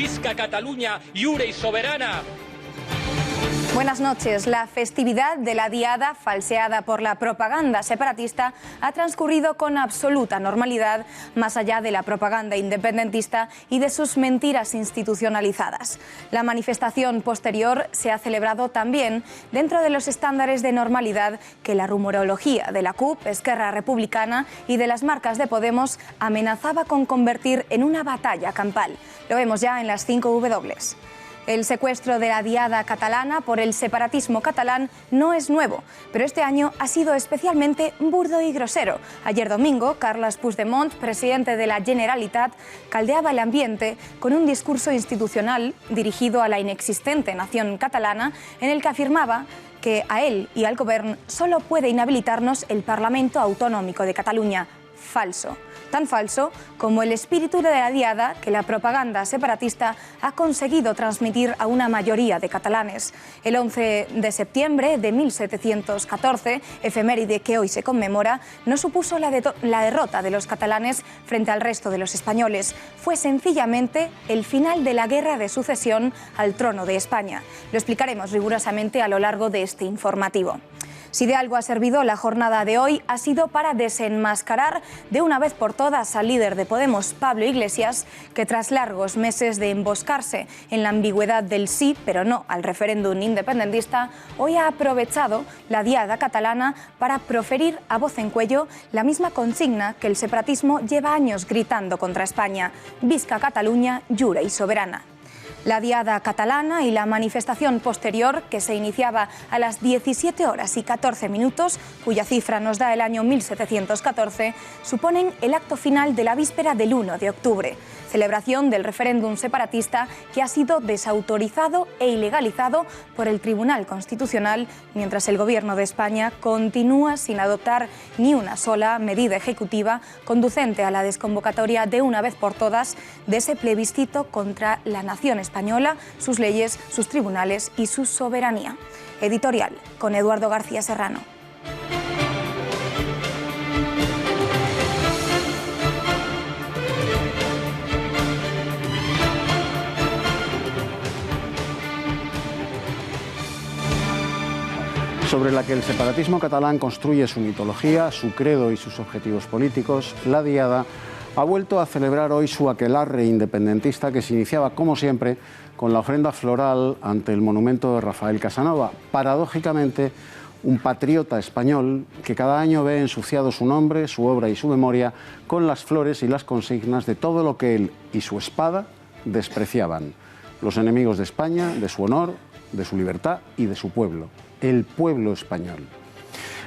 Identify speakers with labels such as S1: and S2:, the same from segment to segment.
S1: Visca Catalunya, lliure y soberana.
S2: Buenas noches. La festividad de la Diada, falseada por la propaganda separatista, ha transcurrido con absoluta normalidad, más allá de la propaganda independentista y de sus mentiras institucionalizadas. La manifestación posterior se ha celebrado también dentro de los estándares de normalidad que la rumorología de la CUP, Esquerra Republicana y de las marcas de Podemos amenazaba con convertir en una batalla campal. Lo vemos ya en las 5 W. El secuestro de la Diada catalana por el separatismo catalán no es nuevo, pero este año ha sido especialmente burdo y grosero. Ayer domingo, Carles Puigdemont, presidente de la Generalitat, caldeaba el ambiente con un discurso institucional dirigido a la inexistente nación catalana, en el que afirmaba que a él y al Govern solo puede inhabilitarnos el Parlamento Autonómico de Cataluña. Falso. Tan falso como el espíritu de la Diada que la propaganda separatista ha conseguido transmitir a una mayoría de catalanes. El 11 de septiembre de 1714, efeméride que hoy se conmemora, no supuso la derrota de los catalanes frente al resto de los españoles. Fue sencillamente el final de la guerra de sucesión al trono de España. Lo explicaremos rigurosamente a lo largo de este informativo. Si de algo ha servido la jornada de hoy, ha sido para desenmascarar de una vez por todas al líder de Podemos, Pablo Iglesias, que tras largos meses de emboscarse en la ambigüedad del sí, pero no al referéndum independentista, hoy ha aprovechado la Diada catalana para proferir a voz en cuello la misma consigna que el separatismo lleva años gritando contra España: Visca Catalunya, lliure y soberana. La Diada catalana y la manifestación posterior, que se iniciaba a las 17 horas y 14 minutos, cuya cifra nos da el año 1714, suponen el acto final de la víspera del 1 de octubre, celebración del referéndum separatista que ha sido desautorizado e ilegalizado por el Tribunal Constitucional, mientras el Gobierno de España continúa sin adoptar ni una sola medida ejecutiva conducente a la desconvocatoria de una vez por todas de ese plebiscito contra la nación española, sus leyes, sus tribunales y su soberanía. Editorial con Eduardo García Serrano.
S3: Sobre la que el separatismo catalán construye su mitología, su credo y sus objetivos políticos, la Diada ha vuelto a celebrar hoy su aquelarre independentista, que se iniciaba, como siempre, con la ofrenda floral ante el monumento de Rafael Casanova. Paradójicamente, un patriota español que cada año ve ensuciado su nombre, su obra y su memoria con las flores y las consignas de todo lo que él y su espada despreciaban: los enemigos de España, de su honor, de su libertad y de su pueblo, el pueblo español.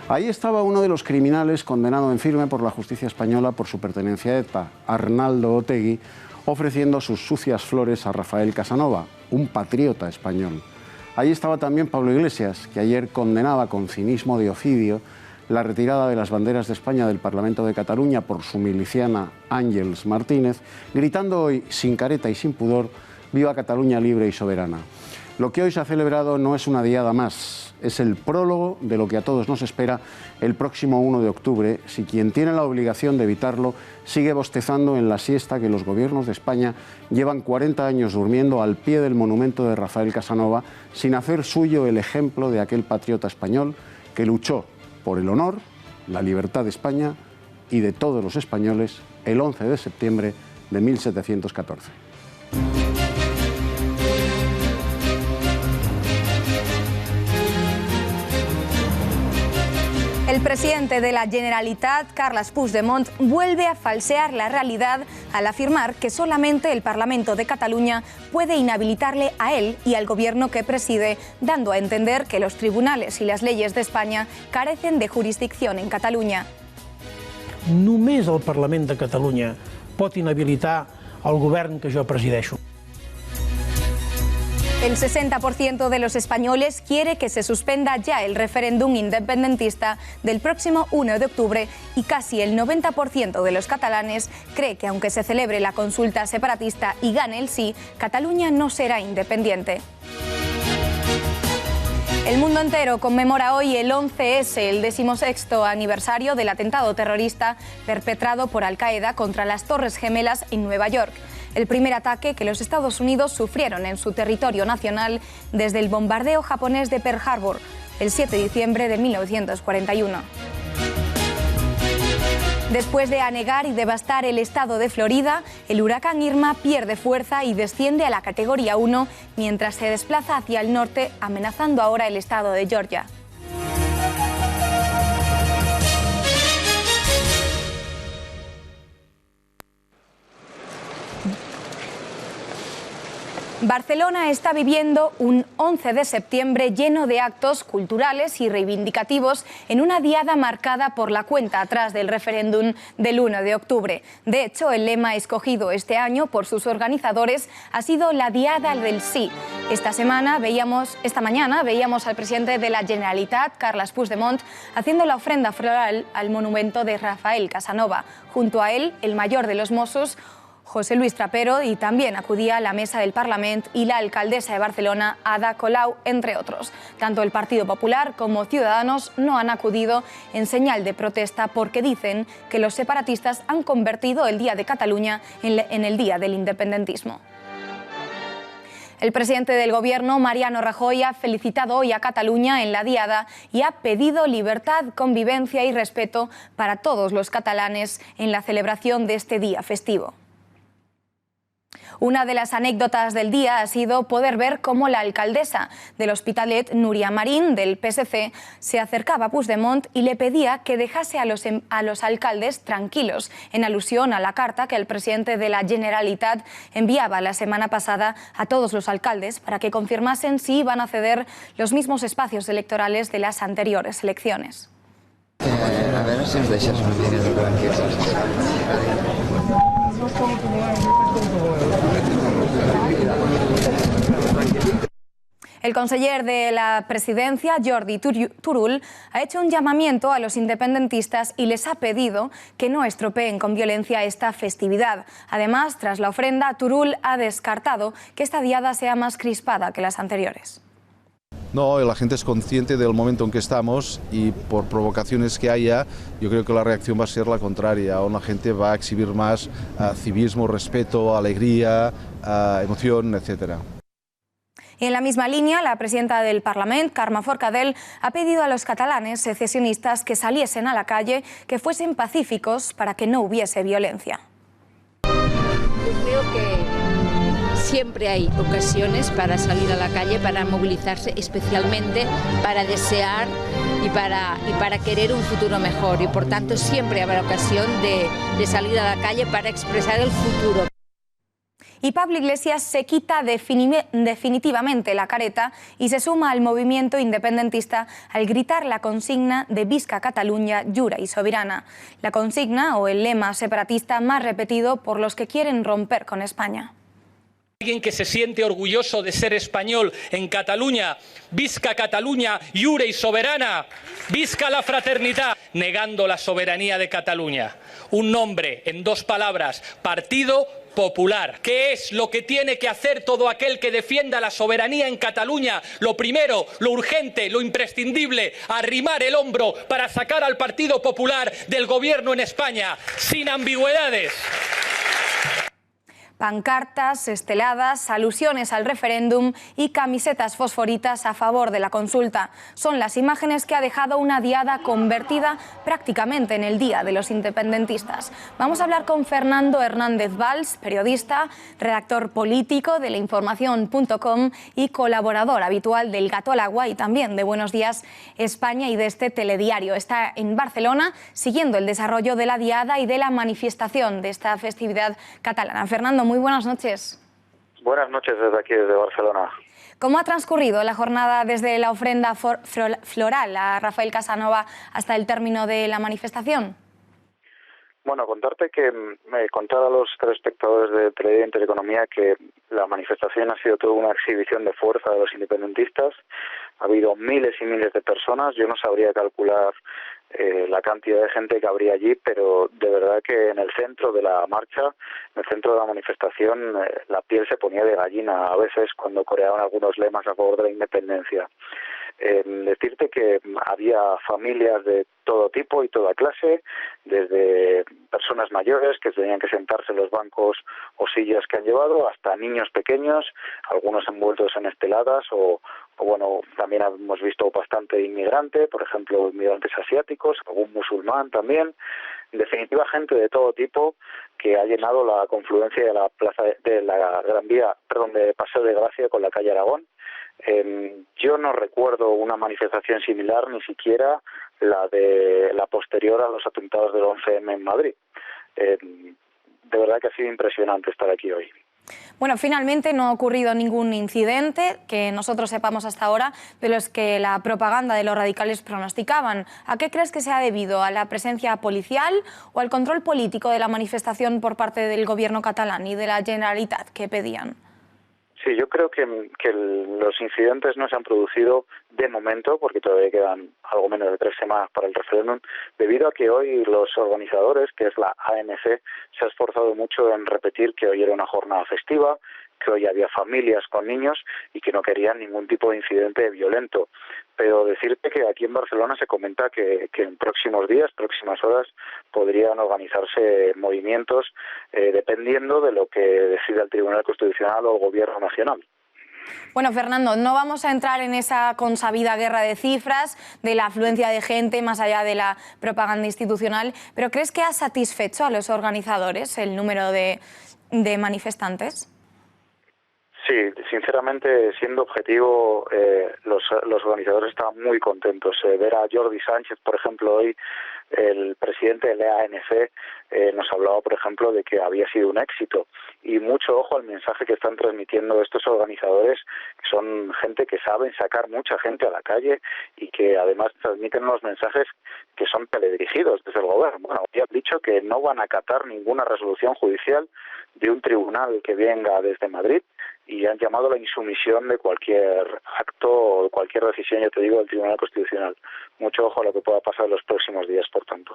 S3: Ahí estaba uno de los criminales condenado en firme por la justicia española por su pertenencia a ETA, Arnaldo Otegi, ofreciendo sus sucias flores a Rafael Casanova, un patriota español. Ahí estaba también Pablo Iglesias, que ayer condenaba con cinismo de ofidio la retirada de las banderas de España del Parlamento de Cataluña por su miliciana Àngels Martínez, gritando hoy, sin careta y sin pudor: «Viva Cataluña libre y soberana». Lo que hoy se ha celebrado no es una diada más, es el prólogo de lo que a todos nos espera el próximo 1 de octubre, si quien tiene la obligación de evitarlo sigue bostezando en la siesta que los gobiernos de España llevan 40 años durmiendo al pie del monumento de Rafael Casanova, sin hacer suyo el ejemplo de aquel patriota español que luchó por el honor, la libertad de España y de todos los españoles el 11 de septiembre de 1714.
S2: El presidente de la Generalitat, Carles Puigdemont, vuelve a falsear la realidad al afirmar que solamente el Parlamento de Cataluña puede inhabilitarle a él y al gobierno que preside, dando a entender que los tribunales y las leyes de España carecen de jurisdicción en Catalunya.
S4: Només el Parlament de Catalunya pot inhabilitar el govern que jo presideixo.
S2: El 60% de los españoles quiere que se suspenda ya el referéndum independentista del próximo 1 de octubre y casi el 90% de los catalanes cree que aunque se celebre la consulta separatista y gane el sí, Cataluña no será independiente. El mundo entero conmemora hoy el 11S, el 16º aniversario del atentado terrorista perpetrado por Al-Qaeda contra las Torres Gemelas en Nueva York. El primer ataque que los Estados Unidos sufrieron en su territorio nacional desde el bombardeo japonés de Pearl Harbor, el 7 de diciembre de 1941. Después de anegar y devastar el estado de Florida, el huracán Irma pierde fuerza y desciende a la categoría 1 mientras se desplaza hacia el norte, amenazando ahora el estado de Georgia. Barcelona está viviendo un 11 de septiembre lleno de actos culturales y reivindicativos en una diada marcada por la cuenta atrás del referéndum del 1 de octubre. De hecho, el lema escogido este año por sus organizadores ha sido la Diada del Sí. Esta mañana veíamos al presidente de la Generalitat, Carles Puigdemont, haciendo la ofrenda floral al monumento de Rafael Casanova. Junto a él, el mayor de los Mossos, José Luis Trapero, y también acudía a la mesa del Parlament y la alcaldesa de Barcelona, Ada Colau, entre otros. Tanto el Partido Popular como Ciudadanos no han acudido en señal de protesta porque dicen que los separatistas han convertido el Día de Cataluña en el Día del Independentismo. El presidente del Gobierno, Mariano Rajoy, ha felicitado hoy a Cataluña en la Diada y ha pedido libertad, convivencia y respeto para todos los catalanes en la celebración de este día festivo. Una de las anécdotas del día ha sido poder ver cómo la alcaldesa del Hospitalet, Núria Marín, del PSC, se acercaba a Puigdemont y le pedía que dejase a los alcaldes tranquilos, en alusión a la carta que el presidente de la Generalitat enviaba la semana pasada a todos los alcaldes para que confirmasen si iban a ceder los mismos espacios electorales de las anteriores elecciones.
S5: A ver si nos deixes un miqueta tranquils.
S2: El conseller de la Presidencia, Jordi Turull, ha hecho un llamamiento a los independentistas y les ha pedido que no estropeen con violencia esta festividad. Además, tras la ofrenda, Turull ha descartado que esta diada sea más crispada que las anteriores.
S6: No, la gente es consciente del momento en que estamos y por provocaciones que haya, yo creo que la reacción va a ser la contraria. La gente va a exhibir más civismo, respeto, alegría, emoción, etc.
S2: Y en la misma línea, la presidenta del Parlament, Carme Forcadell, ha pedido a los catalanes secesionistas que saliesen a la calle, que fuesen pacíficos para que no hubiese violencia.
S7: Yo creo que siempre hay ocasiones para salir a la calle, para movilizarse, especialmente para desear y para querer un futuro mejor. Y por tanto siempre habrá ocasión de salir a la calle para expresar el futuro.
S2: Y Pablo Iglesias se quita definitivamente la careta y se suma al movimiento independentista al gritar la consigna de Visca Catalunya, Lliure y Sobirana. La consigna o el lema separatista más repetido por los que quieren romper con España.
S1: Alguien que se siente orgulloso de ser español en Cataluña, visca Catalunya, lliure y soberana, visca la fraternidad, negando la soberanía de Cataluña. Un nombre en dos palabras, Partido Popular. ¿Qué es lo que tiene que hacer todo aquel que defienda la soberanía en Cataluña? Lo primero, lo urgente, lo imprescindible, arrimar el hombro para sacar al Partido Popular del gobierno en España, sin ambigüedades.
S2: Pancartas, esteladas, alusiones al referéndum y camisetas fosforitas a favor de la consulta. Son las imágenes que ha dejado una diada convertida prácticamente en el Día de los Independentistas. Vamos a hablar con Fernando Hernández Valls, periodista, redactor político de lainformación.com y colaborador habitual del Gato al Agua y también de Buenos Días España y de este telediario. Está en Barcelona siguiendo el desarrollo de la diada y de la manifestación de esta festividad catalana. Fernando, muy buenas noches.
S8: Buenas noches desde aquí, desde Barcelona.
S2: ¿Cómo ha transcurrido la jornada desde la ofrenda floral a Rafael Casanova hasta el término de la manifestación?
S8: Bueno, contarte que me contara a los telespectadores de Telediario Intereconomía que la manifestación ha sido toda una exhibición de fuerza de los independentistas. Ha habido miles y miles de personas. Yo no sabría calcular la cantidad de gente que habría allí, pero de verdad que en el centro de la marcha, en el centro de la manifestación, la piel se ponía de gallina a veces cuando coreaban algunos lemas a favor de la independencia. Decirte que había familias de todo tipo y toda clase, desde personas mayores que tenían que sentarse en los bancos o sillas que han llevado, hasta niños pequeños, algunos envueltos en esteladas o bueno, también hemos visto bastante inmigrante, por ejemplo, inmigrantes asiáticos, algún musulmán también. En definitiva, gente de todo tipo que ha llenado la confluencia de la plaza de la Gran Vía, de Paseo de Gracia con la calle Aragón. Yo no recuerdo una manifestación similar, ni siquiera la posterior a los atentados del 11M en Madrid. De verdad que ha sido impresionante estar aquí hoy.
S2: Bueno, finalmente no ha ocurrido ningún incidente que nosotros sepamos hasta ahora de los que la propaganda de los radicales pronosticaban. ¿A qué crees que se ha debido? ¿A la presencia policial o al control político de la manifestación por parte del gobierno catalán y de la Generalitat que pedían?
S8: Sí, yo creo que los incidentes no se han producido de momento, porque todavía quedan algo menos de 3 semanas para el referéndum, debido a que hoy los organizadores, que es la ANC, se ha esforzado mucho en repetir que hoy era una jornada festiva, que hoy había familias con niños y que no querían ningún tipo de incidente violento. Pero decirte que aquí en Barcelona se comenta que en próximos días, próximas horas, podrían organizarse movimientos dependiendo de lo que decida el Tribunal Constitucional o el Gobierno Nacional.
S2: Bueno, Fernando, no vamos a entrar en esa consabida guerra de cifras, de la afluencia de gente más allá de la propaganda institucional, pero ¿crees que ha satisfecho a los organizadores el número de manifestantes?
S8: Sí, sinceramente, siendo objetivo, los organizadores estaban muy contentos. Ver a Jordi Sánchez, por ejemplo, hoy, el presidente de la ANC, nos hablaba, por ejemplo, de que había sido un éxito. Y mucho ojo al mensaje que están transmitiendo estos organizadores, que son gente que saben sacar mucha gente a la calle y que además transmiten unos mensajes que son teledirigidos desde el gobierno. Bueno, ya han dicho que no van a acatar ninguna resolución judicial de un tribunal que venga desde Madrid y han llamado a la insumisión de cualquier acto o cualquier decisión, ya te digo, del Tribunal Constitucional. Mucho ojo a lo que pueda pasar en los próximos días, por tanto.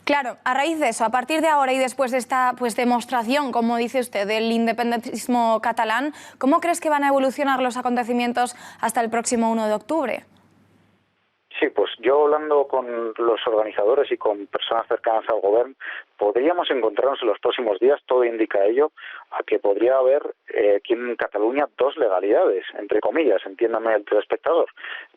S2: Claro, a raíz de eso, a partir de ahora y después de esta demostración, como dice usted, del independentismo catalán, ¿cómo crees que van a evolucionar los acontecimientos hasta el próximo 1 de octubre?
S8: Sí, pues yo hablando con los organizadores y con personas cercanas al gobierno, podríamos encontrarnos en los próximos días, todo indica ello, a que podría haber aquí en Cataluña 2 legalidades, entre comillas, entiéndame el telespectador.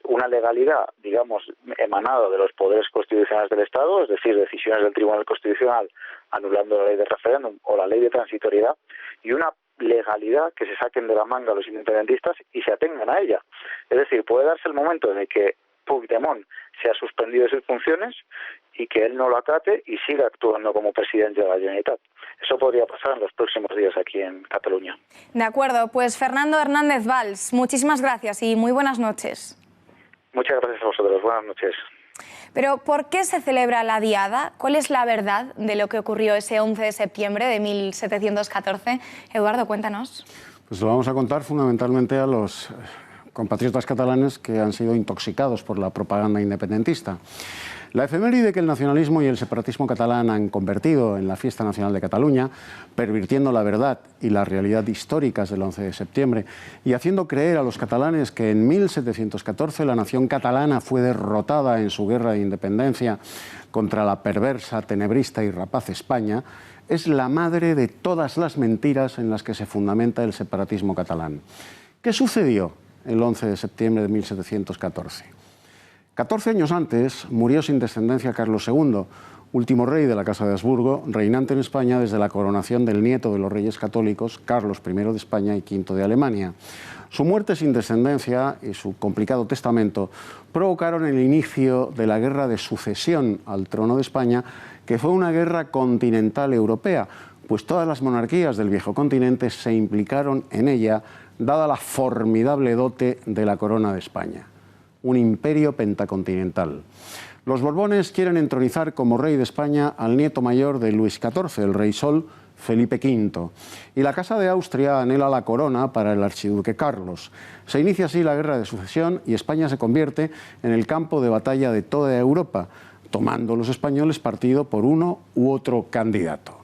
S8: Una legalidad, digamos, emanada de los poderes constitucionales del Estado, es decir, decisiones del Tribunal Constitucional anulando la ley de referéndum o la ley de transitoriedad, y una legalidad que se saquen de la manga los independentistas y se atengan a ella. Es decir, puede darse el momento en el que Puigdemont se ha suspendido de sus funciones y que él no lo acate y siga actuando como presidente de la Generalitat. Eso podría pasar en los próximos días aquí en Cataluña.
S2: De acuerdo, pues Fernando Hernández Valls, muchísimas gracias y muy buenas noches.
S8: Muchas gracias a vosotros, buenas noches.
S2: Pero ¿por qué se celebra la Diada? ¿Cuál es la verdad de lo que ocurrió ese 11 de septiembre de 1714? Eduardo, cuéntanos.
S3: Pues lo vamos a contar fundamentalmente a los compatriotas catalanes que han sido intoxicados por la propaganda independentista. La efeméride que el nacionalismo y el separatismo catalán han convertido en la fiesta nacional de Cataluña, pervirtiendo la verdad y la realidad históricas del 11 de septiembre y haciendo creer a los catalanes que en 1714 la nación catalana fue derrotada en su guerra de independencia contra la perversa, tenebrista y rapaz España, es la madre de todas las mentiras en las que se fundamenta el separatismo catalán. ¿Qué sucedió el 11 de septiembre de 1714? 14 años antes murió sin descendencia Carlos II, último rey de la Casa de Habsburgo, reinante en España desde la coronación del nieto de los reyes católicos, Carlos I de España y V de Alemania. Su muerte sin descendencia y su complicado testamento provocaron el inicio de la Guerra de Sucesión al trono de España, que fue una guerra continental europea, pues todas las monarquías del viejo continente se implicaron en ella, dada la formidable dote de la corona de España. Un imperio pentacontinental. Los Borbones quieren entronizar como rey de España al nieto mayor de Luis XIV, el rey Sol, Felipe V. Y la Casa de Austria anhela la corona para el archiduque Carlos. Se inicia así la Guerra de Sucesión y España se convierte en el campo de batalla de toda Europa, tomando los españoles partido por uno u otro candidato.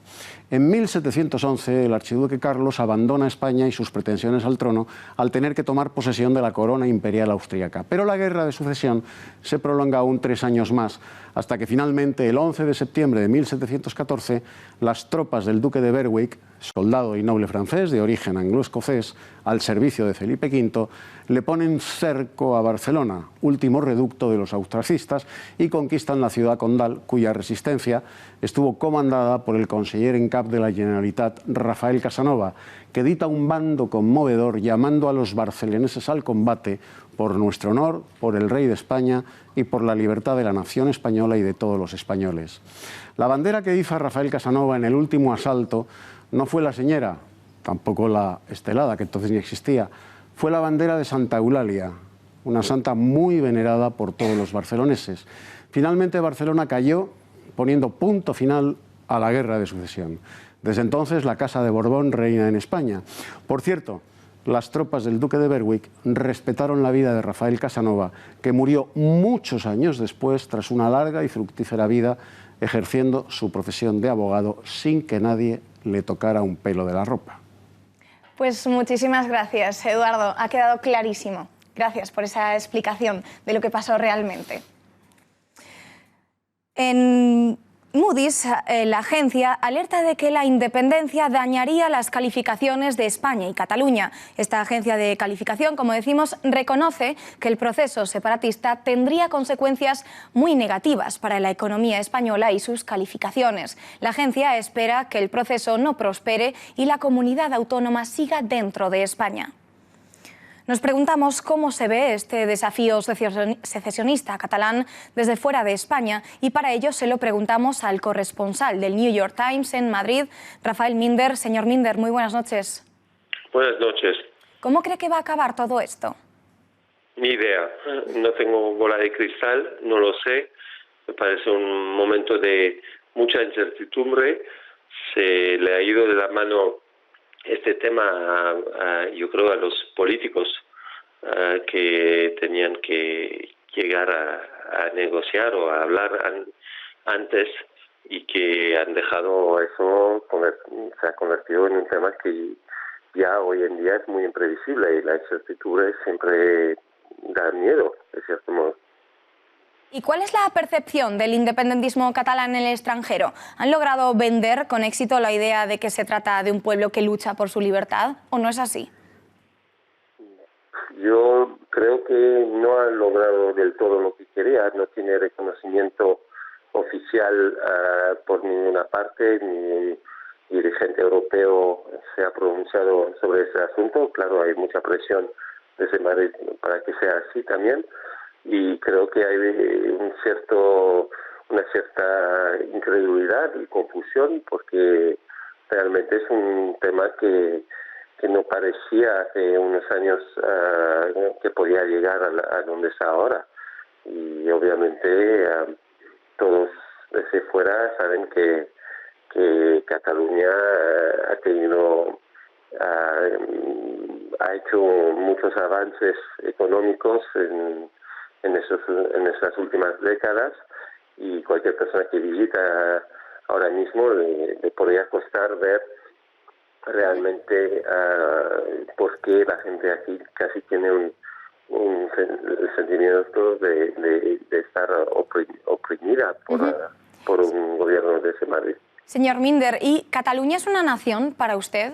S3: En 1711, el archiduque Carlos abandona España y sus pretensiones al trono al tener que tomar posesión de la corona imperial austríaca. Pero la guerra de sucesión se prolonga aún 3 años más, hasta que finalmente, el 11 de septiembre de 1714, las tropas del duque de Berwick, soldado y noble francés de origen anglo-escocés, al servicio de Felipe V, le ponen cerco a Barcelona, último reducto de los austracistas, y conquistan la ciudad condal, cuya resistencia estuvo comandada por el conseller en cap de la Generalitat, Rafael Casanova, que dita un bando conmovedor llamando a los barceloneses al combate por nuestro honor, por el rey de España y por la libertad de la nación española y de todos los españoles. La bandera que iza Rafael Casanova en el último asalto no fue la señera, tampoco la estelada, que entonces ni existía, fue la bandera de Santa Eulalia, una santa muy venerada por todos los barceloneses. Finalmente Barcelona cayó, poniendo punto final a la guerra de sucesión. Desde entonces la Casa de Borbón reina en España. Por cierto, las tropas del duque de Berwick respetaron la vida de Rafael Casanova, que murió muchos años después tras una larga y fructífera vida ejerciendo su profesión de abogado sin que nadie le tocara un pelo de la ropa.
S2: Pues muchísimas gracias, Eduardo. Ha quedado clarísimo. Gracias por esa explicación de lo que pasó realmente. En Moody's, la agencia, alerta de que la independencia dañaría las calificaciones de España y Cataluña. Esta agencia de calificación, como decimos, reconoce que el proceso separatista tendría consecuencias muy negativas para la economía española y sus calificaciones. La agencia espera que el proceso no prospere y la comunidad autónoma siga dentro de España. Nos preguntamos cómo se ve este desafío secesionista catalán desde fuera de España y para ello se lo preguntamos al corresponsal del New York Times en Madrid, Rafael Minder. Señor Minder, muy buenas noches.
S9: Buenas noches.
S2: ¿Cómo cree que va a acabar todo esto?
S9: Ni idea. No tengo bola de cristal, no lo sé. Me parece un momento de mucha incertidumbre. Se le ha ido de la mano este tema, yo creo, a los políticos que tenían que llegar a negociar o a hablar antes y que han dejado eso, se ha convertido en un tema que ya hoy en día es muy imprevisible y la incertidumbre siempre da miedo, de cierto modo.
S2: ¿Y cuál es la percepción del independentismo catalán en el extranjero? ¿Han logrado vender con éxito la idea de que se trata de un pueblo que lucha por su libertad o no es así?
S9: Yo creo que no han logrado del todo lo que quería, no tiene reconocimiento oficial por ninguna parte, ni dirigente europeo se ha pronunciado sobre ese asunto. Claro, hay mucha presión desde Madrid para que sea así también. Y creo que hay una cierta incredulidad y confusión porque realmente es un tema que no parecía hace unos años que podía llegar a donde está ahora. Y obviamente todos desde fuera saben que Cataluña ha hecho muchos avances económicos en esas últimas décadas y cualquier persona que visita ahora mismo le podría costar ver realmente por qué la gente aquí casi tiene un sentimiento de estar oprimida por un gobierno de ese Madrid.
S2: Señor Minder, ¿y Cataluña es una nación para usted?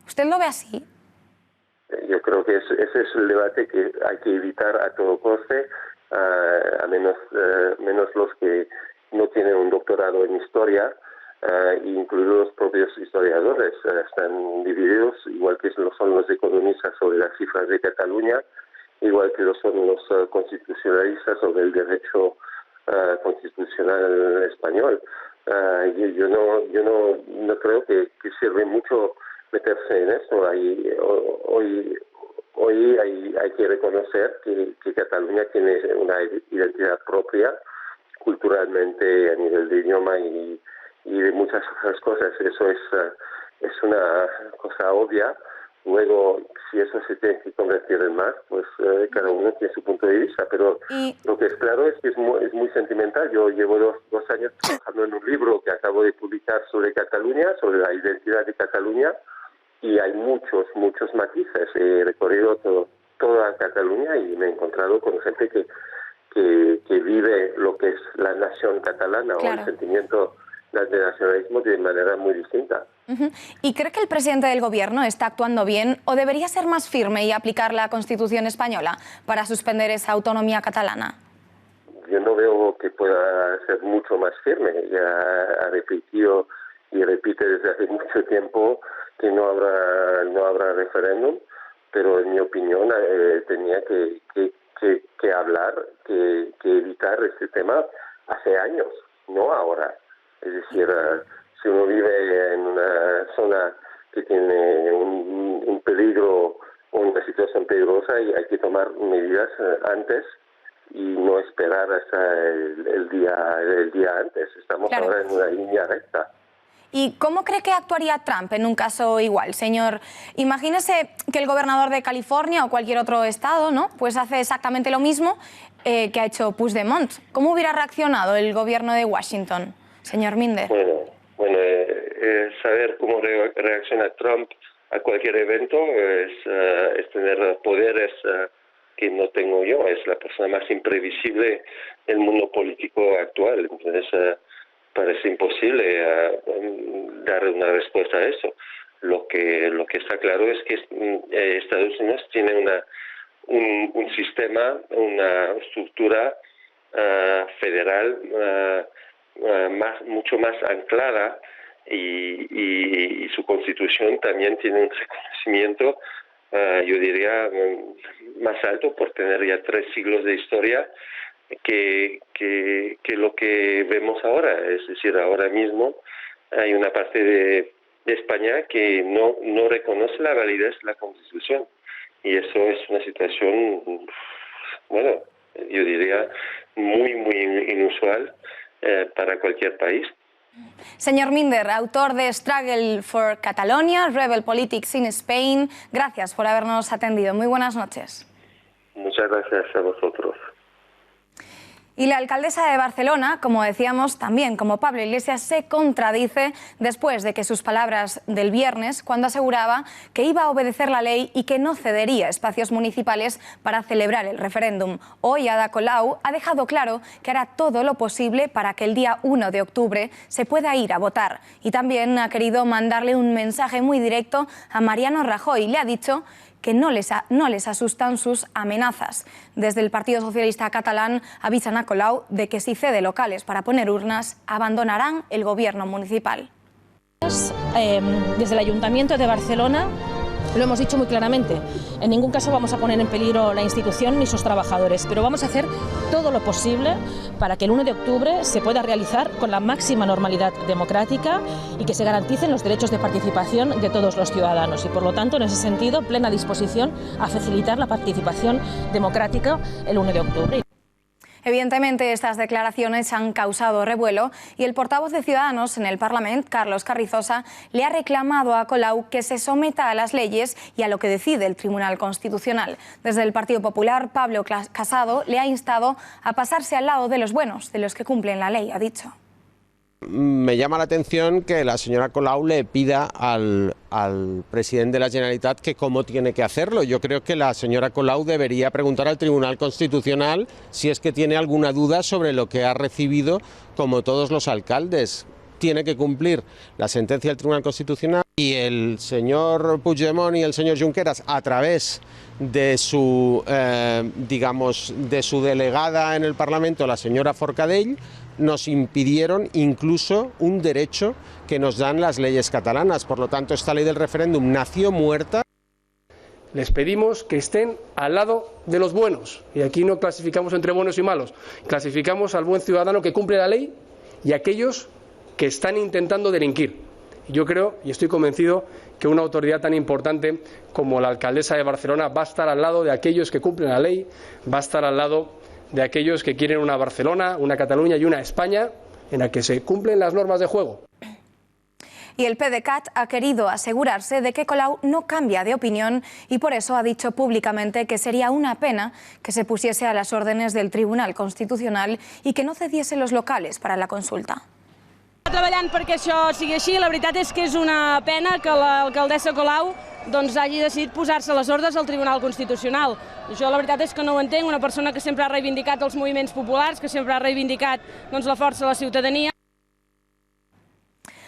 S2: ¿Usted lo ve así?
S9: Yo creo que ese es el debate que hay que evitar a todo coste, a menos los que no tienen un doctorado en historia, incluidos los propios historiadores, están divididos, igual que lo son los economistas sobre las cifras de Cataluña, igual que lo son los constitucionalistas sobre el derecho constitucional español. Yo no creo que sirve mucho meterse en esto. Hoy hay que reconocer que Cataluña tiene una identidad propia culturalmente a nivel de idioma y de muchas otras cosas. Eso es una cosa obvia Luego, si eso se tiene que convertir en más, pues cada uno tiene su punto de vista, pero lo que es claro es que es muy sentimental. Yo llevo dos años trabajando en un libro que acabo de publicar sobre Cataluña, sobre la identidad de Cataluña, y hay muchos matices. He recorrido toda Cataluña y me he encontrado con gente que vive lo que es la nación catalana, claro, o el sentimiento de nacionalismo de manera muy distinta.
S2: ¿Y cree que el presidente del Gobierno está actuando bien o debería ser más firme y aplicar la Constitución española para suspender esa autonomía catalana?
S9: Yo no veo que pueda ser mucho más firme. Ya ha repetido y repite desde hace mucho tiempo que no habrá referéndum, pero en mi opinión tenía que hablar, que evitar este tema hace años, no ahora. Es decir, si uno vive en una zona que tiene un peligro o una situación peligrosa, hay que tomar medidas antes y no esperar hasta el día antes. Estamos ahora en una línea recta.
S2: ¿Y cómo cree que actuaría Trump en un caso igual, señor? Imagínese que el gobernador de California o cualquier otro estado, ¿no?, pues hace exactamente lo mismo que ha hecho Puigdemont. ¿Cómo hubiera reaccionado el gobierno de Washington, señor Minder?
S9: Bueno, saber cómo reacciona Trump a cualquier evento es tener poderes que no tengo yo. Es la persona más imprevisible del mundo político actual. Entonces, parece imposible dar una respuesta a eso. Lo que está claro es que Estados Unidos tiene un sistema, una estructura federal mucho más anclada y su constitución también tiene un reconocimiento, yo diría, más alto por tener ya 3 siglos de historia que lo que vemos ahora. Es decir, ahora mismo hay una parte de España que no reconoce la validez de la Constitución, y eso es una situación, bueno, yo diría muy inusual para cualquier país.
S2: Señor Minder, autor de Struggle for Catalonia, Rebel Politics in Spain, gracias por habernos atendido. Muy buenas noches.
S9: Muchas gracias a vosotros.
S2: Y la alcaldesa de Barcelona, como decíamos, también como Pablo Iglesias, se contradice después de que sus palabras del viernes, cuando aseguraba que iba a obedecer la ley y que no cedería espacios municipales para celebrar el referéndum. Hoy Ada Colau ha dejado claro que hará todo lo posible para que el día 1 de octubre se pueda ir a votar. Y también ha querido mandarle un mensaje muy directo a Mariano Rajoy. Le ha dicho que no les asustan sus amenazas. Desde el Partido Socialista catalán avisan a Colau de que si cede locales para poner urnas, abandonarán el gobierno municipal.
S10: Desde el Ayuntamiento de Barcelona lo hemos dicho muy claramente, en ningún caso vamos a poner en peligro la institución ni sus trabajadores, pero vamos a hacer todo lo posible para que el 1 de octubre se pueda realizar con la máxima normalidad democrática y que se garanticen los derechos de participación de todos los ciudadanos. Y por lo tanto, en ese sentido, plena disposición a facilitar la participación democrática el 1 de octubre.
S2: Evidentemente, estas declaraciones han causado revuelo y el portavoz de Ciudadanos en el Parlamento, Carlos Carrizosa, le ha reclamado a Colau que se someta a las leyes y a lo que decide el Tribunal Constitucional. Desde el Partido Popular, Pablo Casado le ha instado a pasarse al lado de los buenos, de los que cumplen la ley, ha dicho.
S11: Me llama la atención que la señora Colau le pida al presidente de la Generalitat que cómo tiene que hacerlo. Yo creo que la señora Colau debería preguntar al Tribunal Constitucional si es que tiene alguna duda sobre lo que ha recibido, como todos los alcaldes. Tiene que cumplir la sentencia del Tribunal Constitucional y el señor Puigdemont y el señor Junqueras, a través de su, de su delegada en el Parlamento, la señora Forcadell, nos impidieron incluso un derecho que nos dan las leyes catalanas. Por lo tanto, esta ley del referéndum nació muerta.
S12: Les pedimos que estén al lado de los buenos. Y aquí no clasificamos entre buenos y malos. Clasificamos al buen ciudadano que cumple la ley y aquellos que están intentando delinquir. Yo creo y estoy convencido que una autoridad tan importante como la alcaldesa de Barcelona va a estar al lado de aquellos que cumplen la ley, va a estar al lado de aquellos que quieren una Barcelona, una Cataluña y una España en la que se cumplen las normas de juego.
S2: Y el PDeCAT ha querido asegurarse de que Colau no cambia de opinión y por eso ha dicho públicamente que sería una pena que se pusiese a las órdenes del Tribunal Constitucional y que no cediese los locales para la consulta.
S10: Treballant perquè això sigui així, la veritat és que és una pena que l'alcaldessa Colau hagi decidit posar-se a les ordres del Tribunal Constitucional. Jo la veritat és que no ho entenc, una persona que sempre ha reivindicat els moviments populars, que sempre ha reivindicat la força de la ciutadania.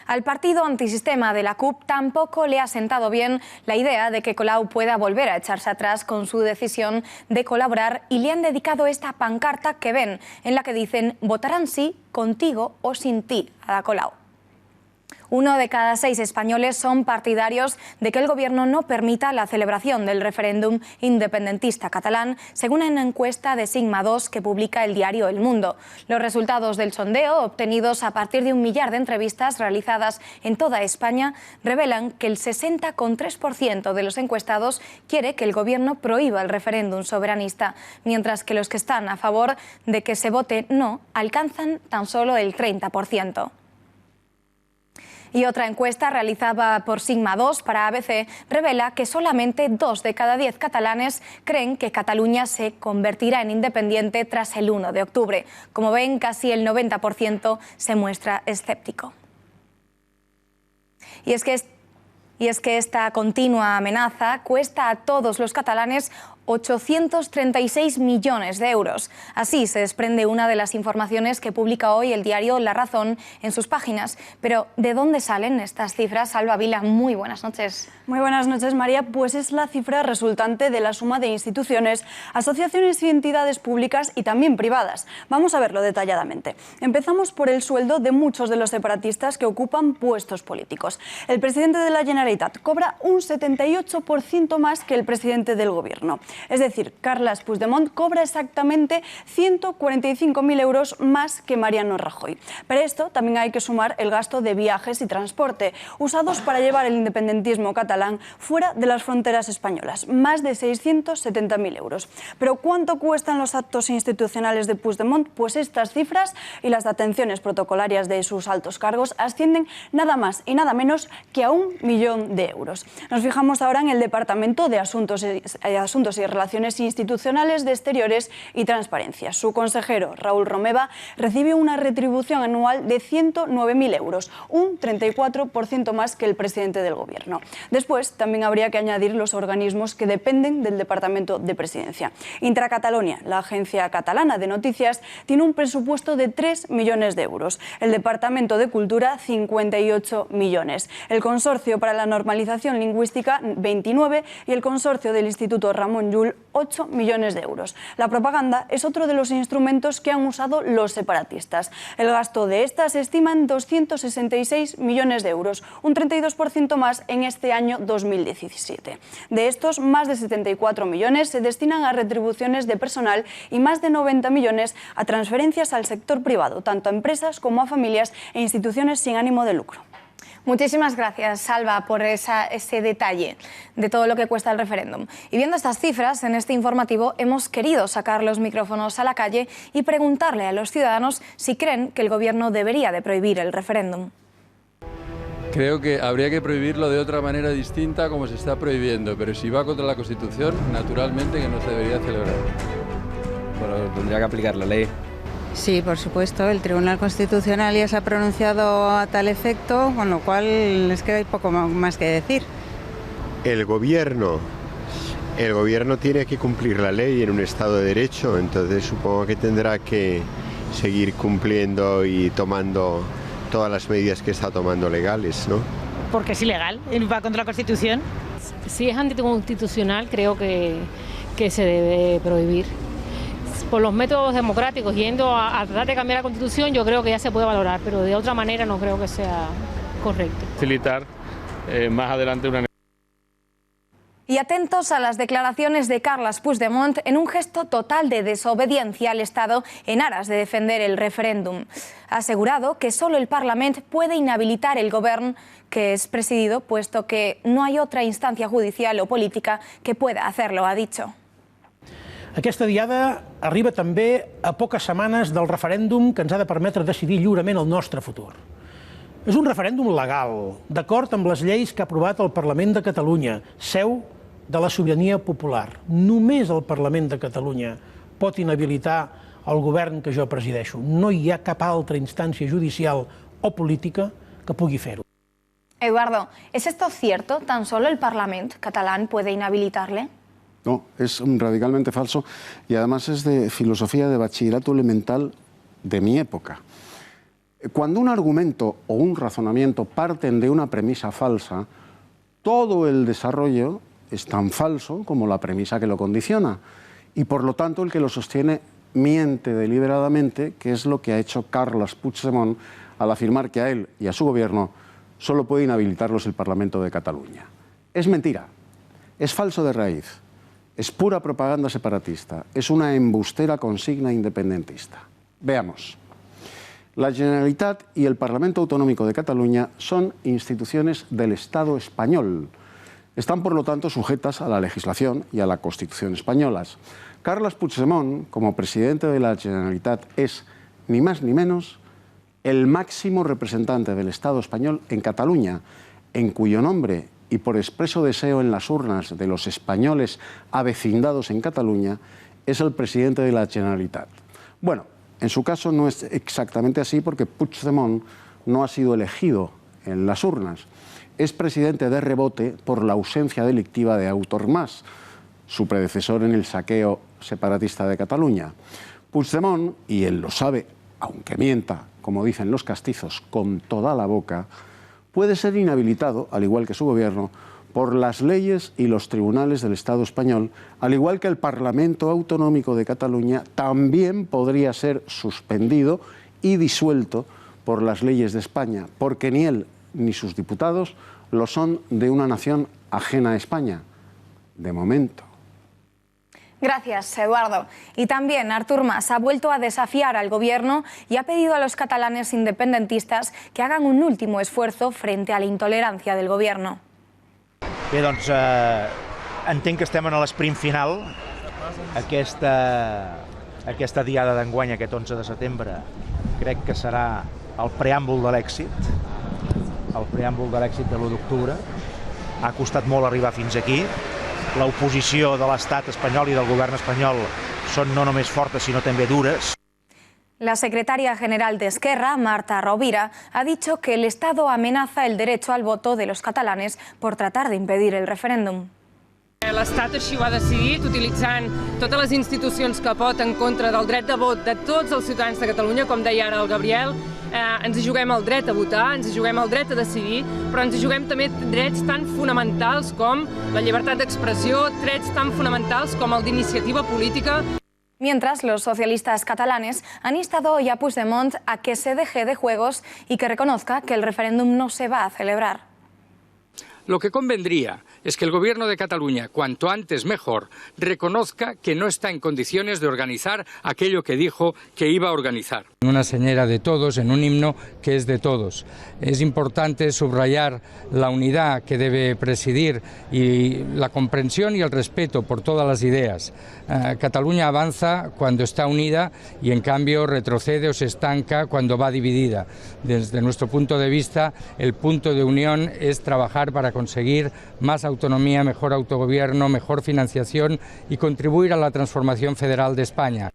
S2: Al partido antisistema de la CUP tampoco le ha sentado bien la idea de que Colau pueda volver a echarse atrás con su decisión de colaborar y le han dedicado esta pancarta que ven, en la que dicen votarán sí, contigo o sin ti, Ada Colau. 1 de cada 6 españoles son partidarios de que el Gobierno no permita la celebración del referéndum independentista catalán, según una encuesta de Sigma 2 que publica el diario El Mundo. Los resultados del sondeo, obtenidos a partir de 1 millar de entrevistas realizadas en toda España, revelan que el 60,3% de los encuestados quiere que el Gobierno prohíba el referéndum soberanista, mientras que los que están a favor de que se vote no alcanzan tan solo el 30%. Y otra encuesta realizada por Sigma 2 para ABC revela que solamente 2 de cada 10 catalanes creen que Cataluña se convertirá en independiente tras el 1 de octubre. Como ven, casi el 90% se muestra escéptico. Y es que esta continua amenaza cuesta a todos los catalanes 836 millones de euros. Así se desprende una de las informaciones que publica hoy el diario La Razón en sus páginas. Pero, ¿de dónde salen estas cifras? Alba Vila, muy buenas noches.
S13: Muy buenas noches, María. Pues es la cifra resultante de la suma de instituciones, asociaciones y entidades públicas y también privadas. Vamos a verlo detalladamente. Empezamos por el sueldo de muchos de los separatistas que ocupan puestos políticos. El presidente de la Generalitat cobra un 78% más que el presidente del Gobierno. Es decir, Carles Puigdemont cobra exactamente 145.000 euros más que Mariano Rajoy. Pero esto también hay que sumar el gasto de viajes y transporte, usados para llevar el independentismo catalán fuera de las fronteras españolas, más de 670.000 euros. Pero ¿cuánto cuestan los actos institucionales de Puigdemont? Pues estas cifras y las atenciones protocolarias de sus altos cargos ascienden nada más y nada menos que a 1 millón de euros. Nos fijamos ahora en el Departamento de Asuntos y Relaciones Institucionales de Exteriores y Transparencia. Su consejero, Raúl Romeva, recibe una retribución anual de 109.000 euros, un 34% más que el presidente del Gobierno. Después, también habría que añadir los organismos que dependen del Departamento de Presidencia. Intracatalonia, la agencia catalana de noticias, tiene un presupuesto de 3 millones de euros. El Departamento de Cultura, 58 millones. El Consorcio para la Normalización Lingüística, 29, y el Consorcio del Instituto Ramón Llull, 8 millones de euros. La propaganda es otro de los instrumentos que han usado los separatistas. El gasto de esta se estima en 266 millones de euros, un 32% más en este año 2017. De estos, más de 74 millones se destinan a retribuciones de personal y más de 90 millones a transferencias al sector privado, tanto a empresas como a familias e instituciones sin ánimo de lucro.
S2: Muchísimas gracias, Salva, por ese detalle de todo lo que cuesta el referéndum. Y viendo estas cifras, en este informativo hemos querido sacar los micrófonos a la calle y preguntarle a los ciudadanos si creen que el Gobierno debería de prohibir el referéndum.
S14: Creo que habría que prohibirlo de otra manera distinta como se está prohibiendo, pero si va contra la Constitución, naturalmente que no se debería celebrar.
S15: Bueno, tendría que aplicar la ley.
S16: Sí, por supuesto, el Tribunal Constitucional ya se ha pronunciado a tal efecto, con lo cual es que hay poco más que decir.
S17: El gobierno tiene que cumplir la ley en un Estado de Derecho, entonces supongo que tendrá que seguir cumpliendo y tomando todas las medidas que está tomando legales, ¿no?
S18: Porque es ilegal, va contra la Constitución.
S10: Si es anticonstitucional, creo que se debe prohibir. Por los métodos democráticos, yendo a tratar de cambiar la Constitución, yo creo que ya se puede valorar, pero de otra manera no creo que sea correcto.
S19: Facilitar más adelante una...
S2: Y atentos a las declaraciones de Carles Puigdemont en un gesto total de desobediencia al Estado en aras de defender el referéndum. Ha asegurado que solo el Parlament puede inhabilitar el Govern que es presidido, puesto que no hay otra instancia judicial o política que pueda hacerlo, ha dicho.
S4: Aquesta diada arriba també a poques setmanes del referèndum que ens ha de permetre decidir lliurement el nostre futur. És un referèndum legal, d'acord amb les lleis que ha aprovat el Parlament de Catalunya, seu de la sobirania popular. Només el Parlament de Catalunya pot inhabilitar el govern que jo presideixo. No hi ha cap altra instància judicial o política que pugui fer-ho.
S2: Eduardo, ¿es esto cierto? ¿Tan solo el Parlamento catalán puede inhabilitarle?
S3: No, es radicalmente falso y además es de filosofía de bachillerato elemental de mi época. Cuando un argumento o un razonamiento parten de una premisa falsa, todo el desarrollo es tan falso como la premisa que lo condiciona. Y por lo tanto el que lo sostiene miente deliberadamente, que es lo que ha hecho Carles Puigdemont al afirmar que a él y a su gobierno solo puede inhabilitarlos el Parlamento de Cataluña. Es mentira, es falso de raíz, es pura propaganda separatista, es una embustera consigna independentista. Veamos. La Generalitat y el Parlamento Autonómico de Cataluña son instituciones del Estado español. Están, por lo tanto, sujetas a la legislación y a la Constitución españolas. Carles Puigdemont, como presidente de la Generalitat, es, ni más ni menos, el máximo representante del Estado español en Cataluña, en cuyo nombre y por expreso deseo en las urnas de los españoles avecindados en Cataluña, es el presidente de la Generalitat. Bueno, en su caso no es exactamente así porque Puigdemont no ha sido elegido en las urnas. Es presidente de rebote por la ausencia delictiva de Artur Mas, su predecesor en el saqueo separatista de Cataluña. Puigdemont, y él lo sabe, aunque mienta, como dicen los castizos, con toda la boca, puede ser inhabilitado, al igual que su gobierno, por las leyes y los tribunales del Estado español, al igual que el Parlamento Autonómico de Cataluña también podría ser suspendido y disuelto por las leyes de España, porque ni él ni sus diputados lo son de una nación ajena a España, de momento.
S2: Gracias, Eduardo. Y también Artur Mas ha vuelto a desafiar al gobierno y ha pedido a los catalanes independentistas que hagan un último esfuerzo frente a la intolerancia del gobierno.
S20: Bé, doncs entenc que estem en l'esprint final. Aquesta diada d'enguany, aquest 11 de setembre, crec que serà el preàmbul de l'èxit, de l'1 d'octubre. Ha costat molt arribar fins aquí. L'oposició de l'estat espanyol i del govern espanyol són no només fortes, sinó també dures.
S2: La secretaria general de Esquerra, Marta Rovira, ha dicho que el Estado amenaza el derecho al voto de los catalanes por tratar de impedir el referéndum.
S21: L'Estat així ho ha decidit, utilitzant totes les institucions que pot en contra del dret de vot de tots els ciutadans de Catalunya, com deia ara el Gabriel. Ens hi juguem el dret a votar, ens hi juguem el dret a decidir, però ens hi juguem també drets tan fonamentals com la llibertat d'expressió, drets tan fonamentals com el d'iniciativa política.
S2: Mientras, los socialistas catalanes han instado hoy a Puigdemont a que se deje de juegos y que reconozca que el referéndum no se va a celebrar.
S22: Lo que convendría es que el Gobierno de Cataluña, cuanto antes mejor, reconozca que no está en condiciones de organizar aquello que dijo que iba a organizar. Una señera de todos, en un himno que es de todos. Es importante subrayar la unidad que debe presidir y la comprensión y el respeto por todas las ideas. Cataluña avanza cuando está unida y en cambio retrocede o se estanca cuando va dividida. Desde nuestro punto de vista, el punto de unión es trabajar para conseguir más autonomía, mejor autogobierno, mejor financiación y contribuir a la transformación federal de España.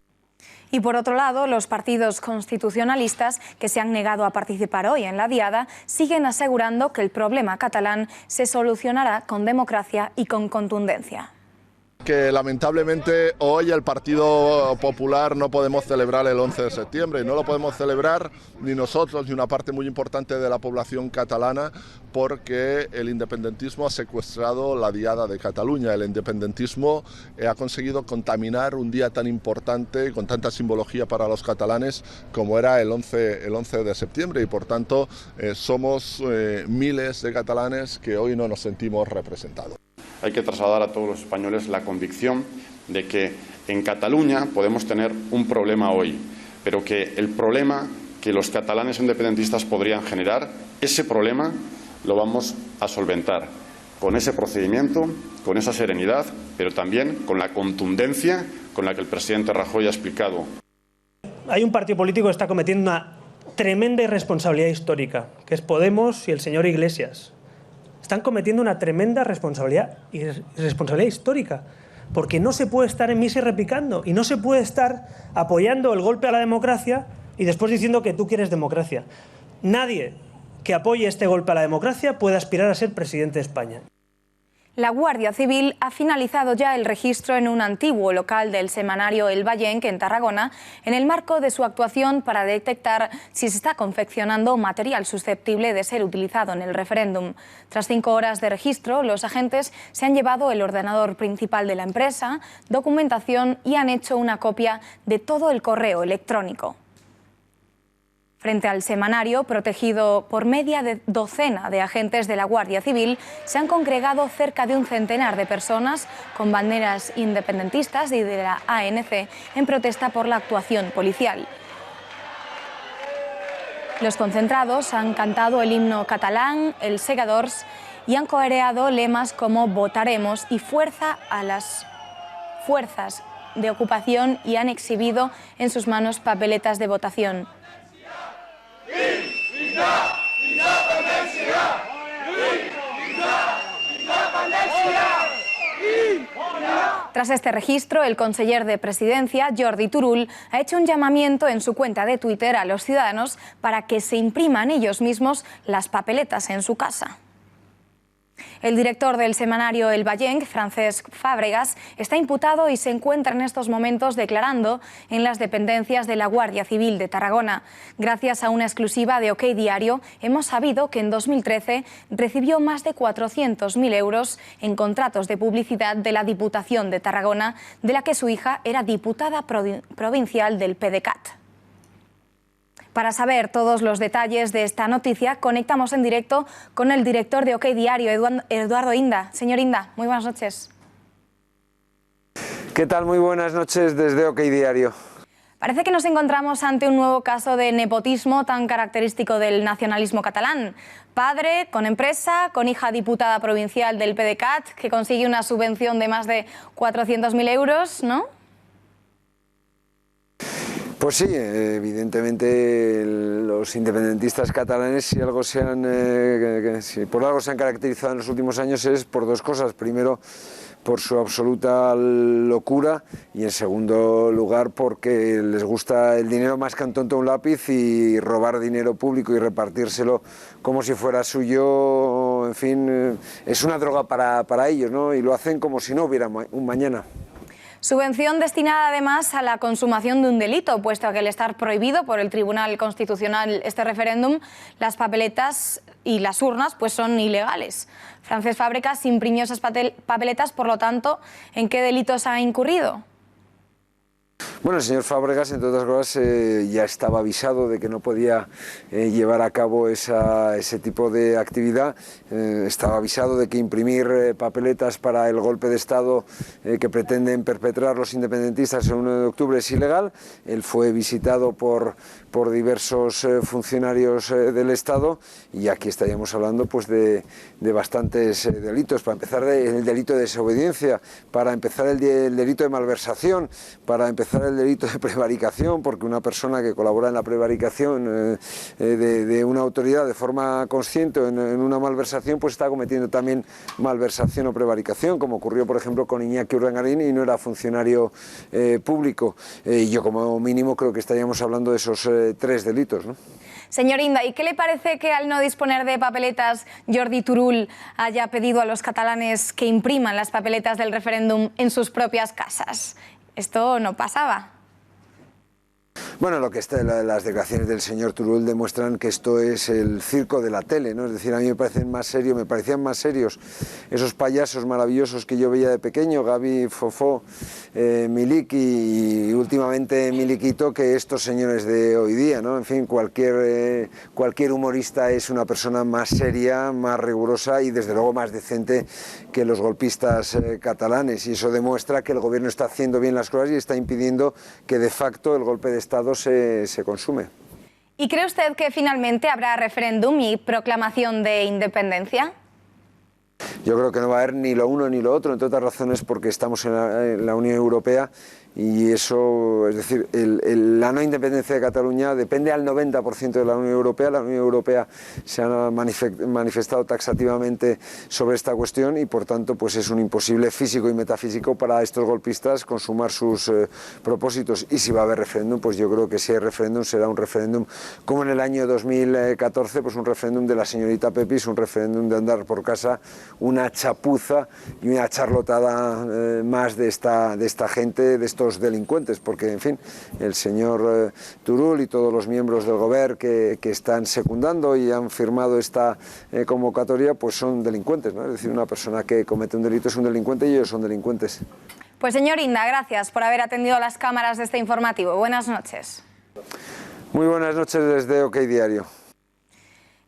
S2: Y por otro lado, los partidos constitucionalistas que se han negado a participar hoy en la diada siguen asegurando que el problema catalán se solucionará con democracia y con contundencia.
S23: Que lamentablemente hoy el Partido Popular no podemos celebrar el 11 de septiembre. No lo podemos celebrar ni nosotros ni una parte muy importante de la población catalana porque el independentismo ha secuestrado la diada de Cataluña. El independentismo ha conseguido contaminar un día tan importante con tanta simbología para los catalanes como era el 11 de septiembre y por tanto somos miles de catalanes que hoy no nos sentimos representados.
S24: Hay que trasladar a todos los españoles la convicción de que en Cataluña podemos tener un problema hoy, pero que el problema que los catalanes independentistas podrían generar, ese problema lo vamos a solventar con ese procedimiento, con esa serenidad, pero también con la contundencia con la que el presidente Rajoy ha explicado.
S25: Hay un partido político que está cometiendo
S1: tremenda irresponsabilidad histórica, que es Podemos y el señor Iglesias. Están cometiendo una tremenda irresponsabilidad histórica, porque no se puede estar en misa y replicando, y no se puede estar apoyando el golpe a la democracia y después diciendo que tú quieres democracia. Nadie que apoye este golpe a la democracia puede aspirar a ser presidente de España.
S2: La Guardia Civil ha finalizado ya el registro en un antiguo local del semanario El Vallenc, en Tarragona, en el marco de su actuación para detectar si se está confeccionando material susceptible de ser utilizado en el referéndum. Tras 5 horas de registro, los agentes se han llevado el ordenador principal de la empresa, documentación y han hecho una copia de todo el correo electrónico. Frente al semanario, protegido por media docena de agentes de la Guardia Civil, se han congregado cerca de un centenar de personas con banderas independentistas y de la ANC en protesta por la actuación policial. Los concentrados han cantado el himno catalán, el Segadors, y han coreado lemas como «Votaremos» y «Fuerza a las fuerzas de ocupación» y han exhibido en sus manos papeletas de votación. Tras este registro, el conseller de Presidencia, Jordi Turull, ha hecho un llamamiento en su cuenta de Twitter a los ciudadanos para que se impriman ellos mismos las papeletas en su casa. El director del semanario El Vallenc, Francesc Fàbregas, está imputado y se encuentra en estos momentos declarando en las dependencias de la Guardia Civil de Tarragona. Gracias a una exclusiva de OK Diario, hemos sabido que en 2013 recibió más de 400.000 euros en contratos de publicidad de la Diputación de Tarragona, de la que su hija era diputada provincial del PDeCAT. Para saber todos los detalles de esta noticia, conectamos en directo con el director de OK Diario, Eduardo Inda. Señor Inda, muy buenas noches.
S5: ¿Qué tal? Muy buenas noches desde OK Diario.
S2: Parece que nos encontramos ante un nuevo caso de nepotismo tan característico del nacionalismo catalán. Padre con empresa, con hija diputada provincial del PDeCAT, que consigue una subvención de más de 400.000 euros, ¿no?
S5: Pues sí, evidentemente los independentistas catalanes, si por algo se han caracterizado en los últimos años, es por dos cosas. Primero, por su absoluta locura, y en segundo lugar porque les gusta el dinero más que un tonto un lápiz, y robar dinero público y repartírselo como si fuera suyo, en fin, es una droga para ellos, ¿no? Y lo hacen como si no hubiera un mañana.
S2: Subvención destinada además a la consumación de un delito, puesto que al estar prohibido por el Tribunal Constitucional este referéndum, las papeletas y las urnas pues son ilegales. Francesc Fàbregas imprimió esas papeletas, por lo tanto, ¿en qué delitos ha incurrido?
S5: Bueno, el señor Fàbregas, entre otras cosas, ya estaba avisado de que no podía llevar a cabo ese tipo de actividad. Estaba avisado de que imprimir papeletas para el golpe de Estado que pretenden perpetrar los independentistas el 1 de octubre es ilegal. Él fue visitado por diversos funcionarios del Estado, y aquí estaríamos hablando pues de bastantes delitos. Para empezar, el delito de desobediencia, para empezar el delito de malversación, para empezar el delito de prevaricación, porque una persona que colabora en la prevaricación de una autoridad de forma consciente en una malversación, pues está cometiendo también malversación o prevaricación, como ocurrió por ejemplo con Iñaki Urdangarín, y no era funcionario público. Yo como mínimo creo que estaríamos hablando de esos 3 delitos, ¿no?
S2: Señor Inda, ¿y qué le parece que al no disponer de papeletas Jordi Turull haya pedido a los catalanes que impriman las papeletas del referéndum en sus propias casas? Esto no pasaba.
S5: Bueno, las declaraciones del señor Turull demuestran que esto es el circo de la tele, ¿no? Es decir, a mí me parecían más serios esos payasos maravillosos que yo veía de pequeño, Gavi, Fofó, Milik y últimamente Miliquito, que estos señores de hoy día, ¿no? En fin, cualquier humorista es una persona más seria, más rigurosa y desde luego más decente que los golpistas catalanes, y eso demuestra que el gobierno está haciendo bien las cosas y está impidiendo que de facto el golpe de Estado se consume.
S2: ¿Y cree usted que finalmente habrá referéndum y proclamación de independencia?
S5: Yo creo que no va a haber ni lo uno ni lo otro, entre otras razones porque estamos en la Unión Europea y eso, es decir, la no independencia de Cataluña depende al 90% de la Unión Europea. La Unión Europea se ha manifestado taxativamente sobre esta cuestión y por tanto pues es un imposible físico y metafísico para estos golpistas consumar sus propósitos. Y si va a haber referéndum, pues yo creo que si hay referéndum será un referéndum como en el año 2014, pues un referéndum de la señorita Pepis, un referéndum de andar por casa, una chapuza y una charlotada más de esta gente, de estos delincuentes, porque en fin, el señor Turull y todos los miembros del gobierno que están secundando y han firmado esta convocatoria, pues son delincuentes, ¿no? Es decir, una persona que comete un delito es un delincuente y ellos son delincuentes.
S2: Pues señor Inda, gracias por haber atendido a las cámaras de este informativo. Buenas noches.
S5: Muy buenas noches desde OK Diario.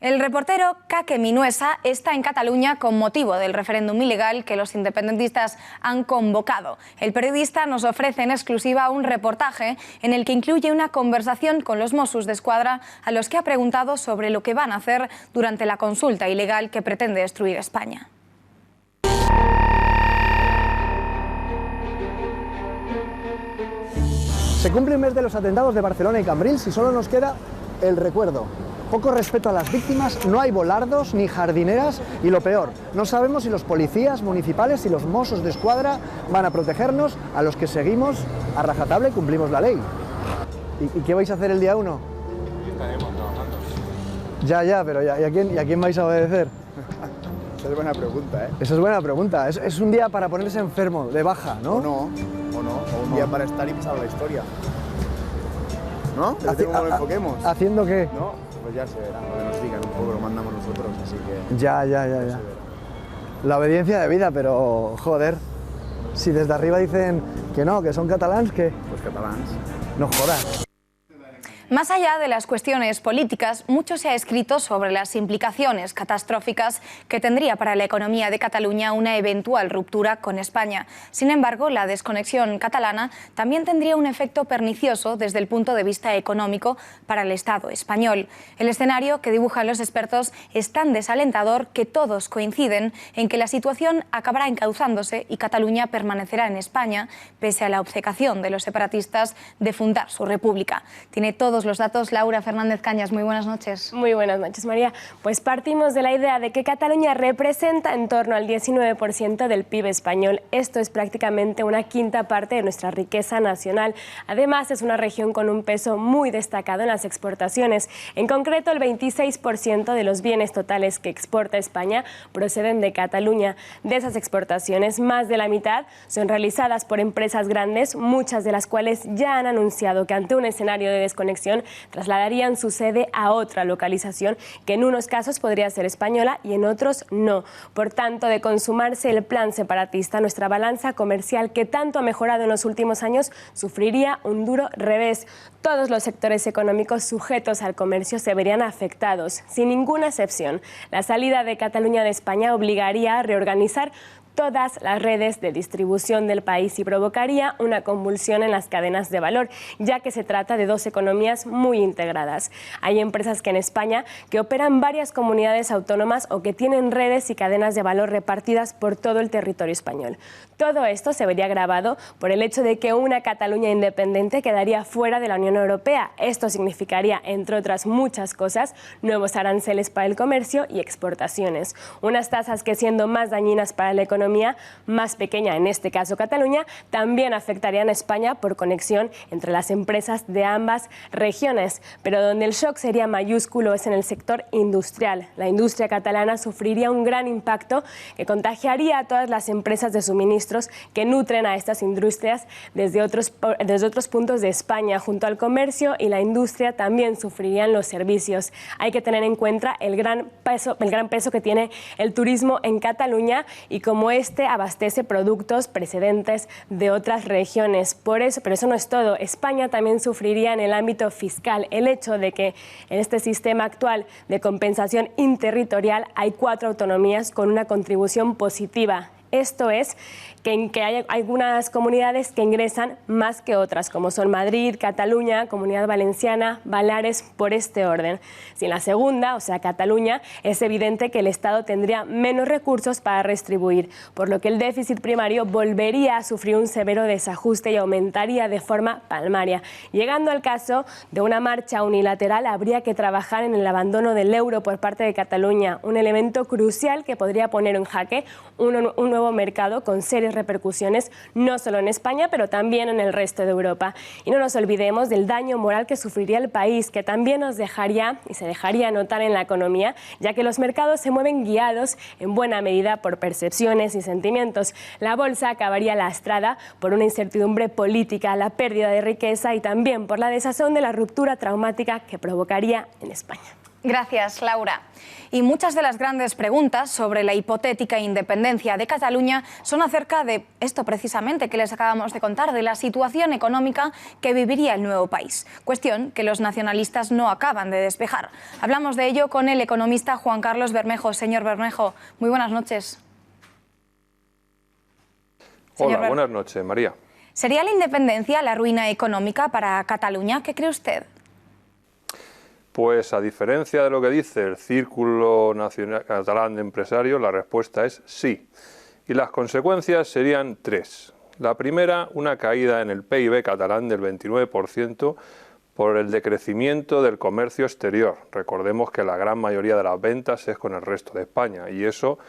S2: El reportero Kake Minuesa está en Cataluña con motivo del referéndum ilegal que los independentistas han convocado. El periodista nos ofrece en exclusiva un reportaje en el que incluye una conversación con los Mossos d'Esquadra a los que ha preguntado sobre lo que van a hacer durante la consulta ilegal que pretende destruir España.
S6: Se cumple un mes de los atentados de Barcelona y Cambrils y solo nos queda el recuerdo. Poco respeto a las víctimas, no hay volardos ni jardineras y lo peor, no sabemos si los policías municipales y los Mossos d'Esquadra van a protegernos a los que seguimos a rajatabla y cumplimos la ley. ¿Y qué vais a hacer el día 1?
S7: Estaremos trabajando.
S6: Ya, pero ¿y a quién vais a obedecer?
S7: Esa es buena pregunta, ¿eh?
S6: Esa es buena pregunta. Es un día para ponerse enfermo, de baja, ¿no?
S7: O un día para estar y pasar la historia. ¿No? Depende cómo lo enfoquemos.
S6: ¿Haciendo qué?
S7: ¿No? Pues ya se verá, lo que nos digan, un poco lo mandamos nosotros, así que...
S6: Ya. La obediencia de vida, pero joder, si desde arriba dicen que no, que son catalans, ¿qué?
S7: Pues catalans.
S6: No jodas.
S2: Más allá de las cuestiones políticas, mucho se ha escrito sobre las implicaciones catastróficas que tendría para la economía de Cataluña una eventual ruptura con España. Sin embargo, la desconexión catalana también tendría un efecto pernicioso desde el punto de vista económico para el Estado español. El escenario que dibujan los expertos es tan desalentador que todos coinciden en que la situación acabará encauzándose y Cataluña permanecerá en España, pese a la obcecación de los separatistas de fundar su república. Tiene todos los datos Laura Fernández Cañas. Muy buenas noches.
S8: Muy buenas noches, María. Pues partimos de la idea de que Cataluña representa en torno al 19% del PIB español. Esto es prácticamente una quinta parte de nuestra riqueza nacional. Además, es una región con un peso muy destacado en las exportaciones. En concreto, el 26% de los bienes totales que exporta España proceden de Cataluña. De esas exportaciones, más de la mitad son realizadas por empresas grandes, muchas de las cuales ya han anunciado que ante un escenario de desconexión trasladarían su sede a otra localización que en unos casos podría ser española y en otros no. Por tanto, de consumarse el plan separatista, nuestra balanza comercial, que tanto ha mejorado en los últimos años, sufriría un duro revés. Todos los sectores económicos sujetos al comercio se verían afectados, sin ninguna excepción. La salida de Cataluña de España obligaría a reorganizar todas las redes de distribución del país y provocaría una convulsión en las cadenas de valor, ya que se trata de dos economías muy integradas. Hay empresas que en España que operan varias comunidades autónomas o que tienen redes y cadenas de valor repartidas por todo el territorio español. Todo esto se vería agravado por el hecho de que una Cataluña independiente quedaría fuera de la Unión Europea. Esto significaría, entre otras muchas cosas, nuevos aranceles para el comercio y exportaciones. Unas tasas que, siendo más dañinas para la economía más pequeña, en este caso Cataluña, también afectarían a España por conexión entre las empresas de ambas regiones. Pero donde el shock sería mayúsculo es en el sector industrial. La industria catalana sufriría un gran impacto que contagiaría a todas las empresas de suministros que nutren a estas industrias desde otros puntos de España. Junto al comercio y la industria también sufrirían los servicios. Hay que tener en cuenta el gran peso que tiene el turismo en Cataluña y como este abastece productos precedentes de otras regiones. Por eso, pero eso no es todo. España también sufriría en el ámbito fiscal. El hecho de que en este sistema actual de compensación interterritorial hay 4 autonomías con una contribución positiva. Esto es que hay algunas comunidades que ingresan más que otras, como son Madrid, Cataluña, Comunidad Valenciana, Baleares, por este orden. Si en la segunda, o sea, Cataluña, es evidente que el Estado tendría menos recursos para redistribuir, por lo que el déficit primario volvería a sufrir un severo desajuste y aumentaría de forma palmaria. Llegando al caso de una marcha unilateral, habría que trabajar en el abandono del euro por parte de Cataluña, un elemento crucial que podría poner en jaque un nuevo mercado con serias repercusiones no solo en España, pero también en el resto de Europa. Y no nos olvidemos del daño moral que sufriría el país, que también nos dejaría y se dejaría notar en la economía, ya que los mercados se mueven guiados en buena medida por percepciones y sentimientos. La bolsa acabaría lastrada por una incertidumbre política, la pérdida de riqueza y también por la desazón de la ruptura traumática que provocaría en España.
S2: Gracias, Laura. Y muchas de las grandes preguntas sobre la hipotética independencia de Cataluña son acerca de esto precisamente que les acabamos de contar, de la situación económica que viviría el nuevo país. Cuestión que los nacionalistas no acaban de despejar. Hablamos de ello con el economista Juan Carlos Bermejo. Señor Bermejo, muy buenas noches.
S9: Hola, buenas noches, María.
S2: ¿Sería la independencia la ruina económica para Cataluña? ¿Qué cree usted?
S9: Pues a diferencia de lo que dice el Círculo Nacional Catalán de Empresarios, la respuesta es sí. Y las consecuencias serían tres. La primera, una caída en el PIB catalán del 29% por el decrecimiento del comercio exterior. Recordemos que la gran mayoría de las ventas es con el resto de España y eso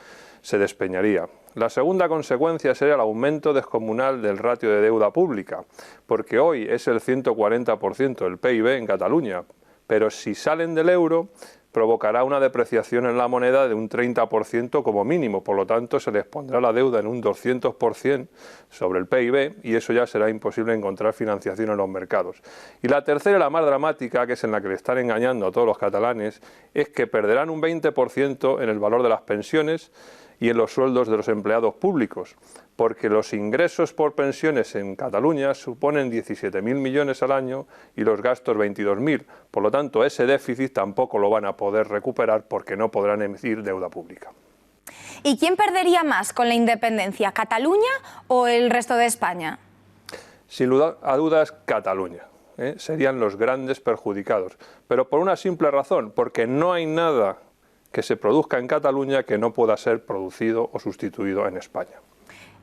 S9: se despeñaría. La segunda consecuencia sería el aumento descomunal del ratio de deuda pública, porque hoy es el 140% del PIB en Cataluña, pero si salen del euro provocará una depreciación en la moneda de un 30% como mínimo, por lo tanto se les pondrá la deuda en un 200% sobre el PIB y eso ya será imposible encontrar financiación en los mercados. Y la tercera, la más dramática, que es en la que le están engañando a todos los catalanes, es que perderán un 20% en el valor de las pensiones y en los sueldos de los empleados públicos, porque los ingresos por pensiones en Cataluña suponen 17.000 millones al año y los gastos 22.000. Por lo tanto, ese déficit tampoco lo van a poder recuperar porque no podrán emitir deuda pública.
S2: ¿Y quién perdería más con la independencia, Cataluña o el resto de España?
S9: Sin lugar a dudas, Cataluña. Serían los grandes perjudicados. Pero por una simple razón, porque no hay nada que se produzca en Cataluña que no pueda ser producido o sustituido en España.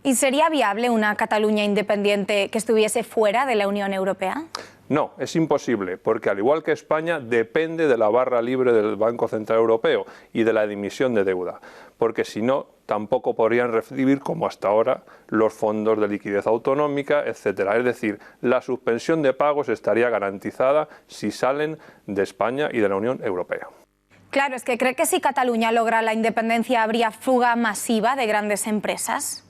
S2: ¿Y sería viable una Cataluña independiente que estuviese fuera de la Unión Europea?
S9: No, es imposible, porque al igual que España depende de la barra libre del Banco Central Europeo y de la emisión de deuda, porque si no, tampoco podrían recibir, como hasta ahora, los fondos de liquidez autonómica, etcétera. Es decir, la suspensión de pagos estaría garantizada si salen de España y de la Unión Europea.
S2: Claro, es que cree que si Cataluña logra la independencia habría fuga masiva de grandes empresas.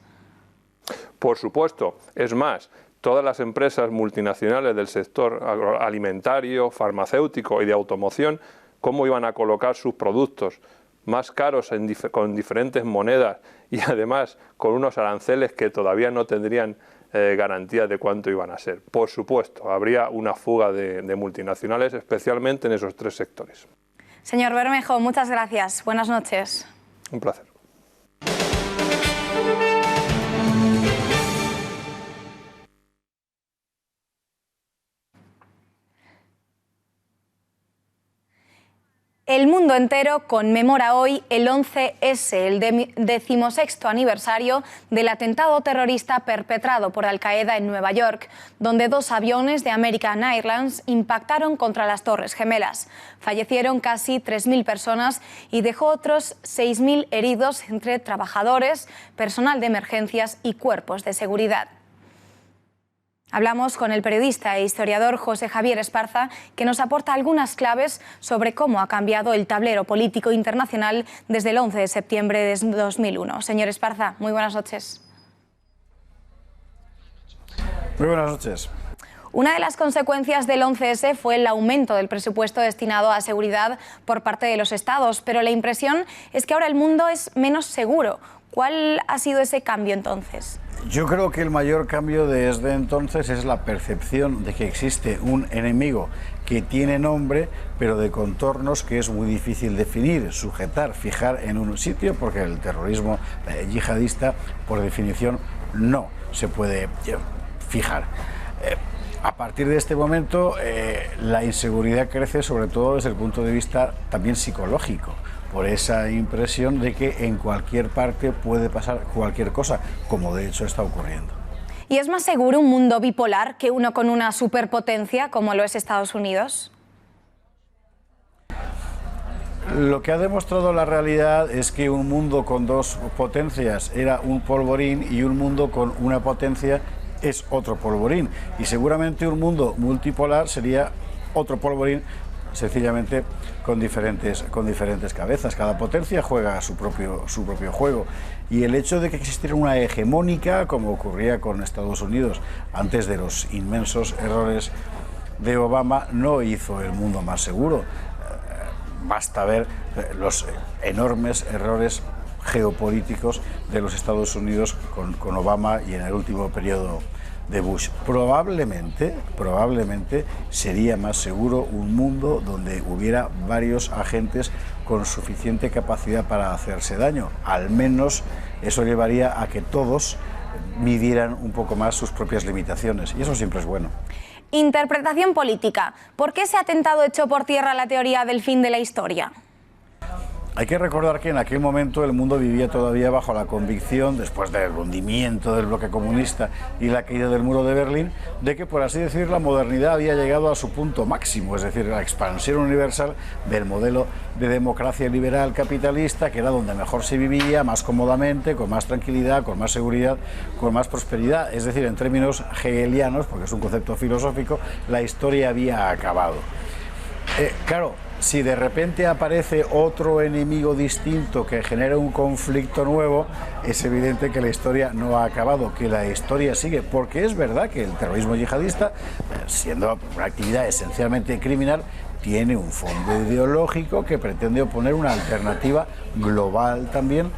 S9: Por supuesto, es más, todas las empresas multinacionales del sector agroalimentario, farmacéutico y de automoción, ¿cómo iban a colocar sus productos más caros con diferentes monedas y además con unos aranceles que todavía no tendrían garantía de cuánto iban a ser? Por supuesto, habría una fuga de multinacionales, especialmente en esos tres sectores.
S2: Señor Bermejo, muchas gracias. Buenas noches.
S9: Un placer.
S2: El mundo entero conmemora hoy el 11S, el 16º aniversario del atentado terrorista perpetrado por Al-Qaeda en Nueva York, donde 2 aviones de American Airlines impactaron contra las Torres Gemelas. Fallecieron casi 3.000 personas y dejó otros 6.000 heridos entre trabajadores, personal de emergencias y cuerpos de seguridad. Hablamos con el periodista e historiador José Javier Esparza, que nos aporta algunas claves sobre cómo ha cambiado el tablero político internacional desde el 11 de septiembre de 2001. Señor Esparza, muy buenas noches.
S7: Muy buenas noches.
S2: Una de las consecuencias del 11S fue el aumento del presupuesto destinado a seguridad por parte de los Estados, pero la impresión es que ahora el mundo es menos seguro. ¿Cuál ha sido ese cambio entonces?
S11: Yo creo que el mayor cambio desde entonces es la percepción de que existe un enemigo que tiene nombre, pero de contornos que es muy difícil definir, sujetar, fijar en un sitio, porque el terrorismo yihadista, por definición, no se puede fijar. A partir de este momento, la inseguridad crece, sobre todo desde el punto de vista también psicológico, por esa impresión de que en cualquier parte puede pasar cualquier cosa, como de hecho está ocurriendo.
S2: ¿Y es más seguro un mundo bipolar que uno con una superpotencia como lo es Estados Unidos?
S11: Lo que ha demostrado la realidad es que un mundo con dos potencias era un polvorín y un mundo con una potencia es otro polvorín. Y seguramente un mundo multipolar sería otro polvorín, sencillamente con diferentes cabezas. Cada potencia juega su propio juego, y el hecho de que existiera una hegemónica, como ocurría con Estados Unidos antes de los inmensos errores de Obama, no hizo el mundo más seguro. Basta ver los enormes errores geopolíticos de los Estados Unidos con Obama y en el último periodo de Bush. Probablemente sería más seguro un mundo donde hubiera varios agentes con suficiente capacidad para hacerse daño. Al menos eso llevaría a que todos midieran un poco más sus propias limitaciones, y eso siempre es bueno.
S2: Interpretación política. ¿Por qué se ha atentado echó por tierra la teoría del fin de la historia?
S11: Hay que recordar que en aquel momento el mundo vivía todavía bajo la convicción, después del hundimiento del bloque comunista y la caída del muro de Berlín, de que, por así decir, la modernidad había llegado a su punto máximo, es decir, la expansión universal del modelo de democracia liberal capitalista, que era donde mejor se vivía, más cómodamente, con más tranquilidad, con más seguridad, con más prosperidad. Es decir, en términos hegelianos, porque es un concepto filosófico, la historia había acabado. Claro, si de repente aparece otro enemigo distinto que genera un conflicto nuevo, es evidente que la historia no ha acabado, que la historia sigue, porque es verdad que el terrorismo yihadista, siendo una actividad esencialmente criminal, tiene un fondo ideológico que pretende oponer una alternativa global también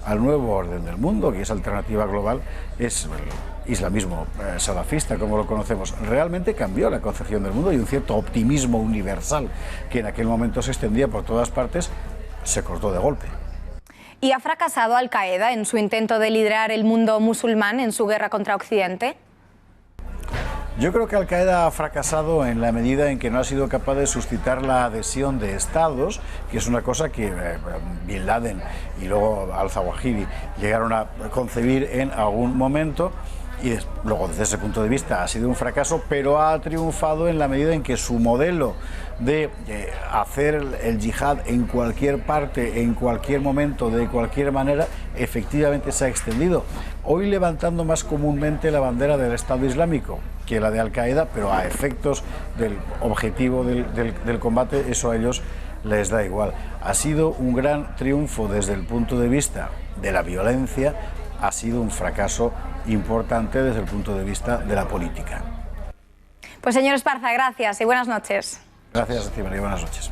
S11: al nuevo orden del mundo, que esa alternativa global es el islamismo salafista, como lo conocemos. Realmente cambió la concepción del mundo, y un cierto optimismo universal que en aquel momento se extendía por todas partes se cortó de golpe.
S2: ¿Y ha fracasado Al Qaeda en su intento de liderar el mundo musulmán en su guerra contra Occidente?
S11: Yo creo que Al Qaeda ha fracasado en la medida en que no ha sido capaz de suscitar la adhesión de estados, que es una cosa que Bin Laden y luego al-Zawahiri llegaron a concebir en algún momento, y luego desde ese punto de vista ha sido un fracaso, pero ha triunfado en la medida en que su modelo de hacer el yihad en cualquier parte, en cualquier momento, de cualquier manera, efectivamente se ha extendido. Hoy levantando más comúnmente la bandera del Estado Islámico que la de Al Qaeda, pero a efectos del objetivo del combate, eso a ellos les da igual. Ha sido un gran triunfo desde el punto de vista de la violencia, ha sido un fracaso importante desde el punto de vista de la política.
S2: Pues señor Esparza, gracias y buenas noches.
S11: Gracias, María, buenas noches.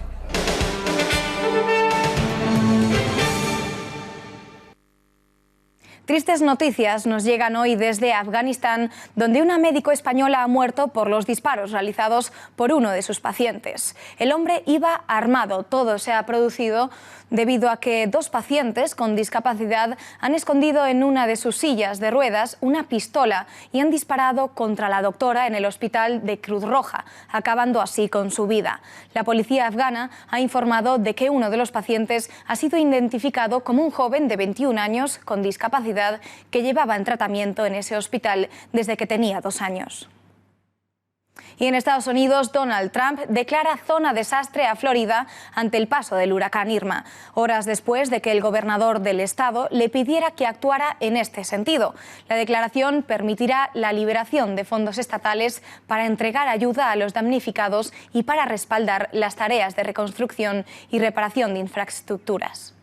S2: Tristes noticias nos llegan hoy desde Afganistán, donde una médico española ha muerto por los disparos realizados por uno de sus pacientes. El hombre iba armado. Todo se ha producido debido a que dos pacientes con discapacidad han escondido en una de sus sillas de ruedas una pistola y han disparado contra la doctora en el hospital de Cruz Roja, acabando así con su vida. La policía afgana ha informado de que uno de los pacientes ha sido identificado como un joven de 21 años con discapacidad que llevaba en tratamiento en ese hospital desde que tenía 2 años. Y en Estados Unidos, Donald Trump declara zona desastre a Florida ante el paso del huracán Irma, horas después de que el gobernador del estado le pidiera que actuara en este sentido. La declaración permitirá la liberación de fondos estatales para entregar ayuda a los damnificados y para respaldar las tareas de reconstrucción y reparación de infraestructuras.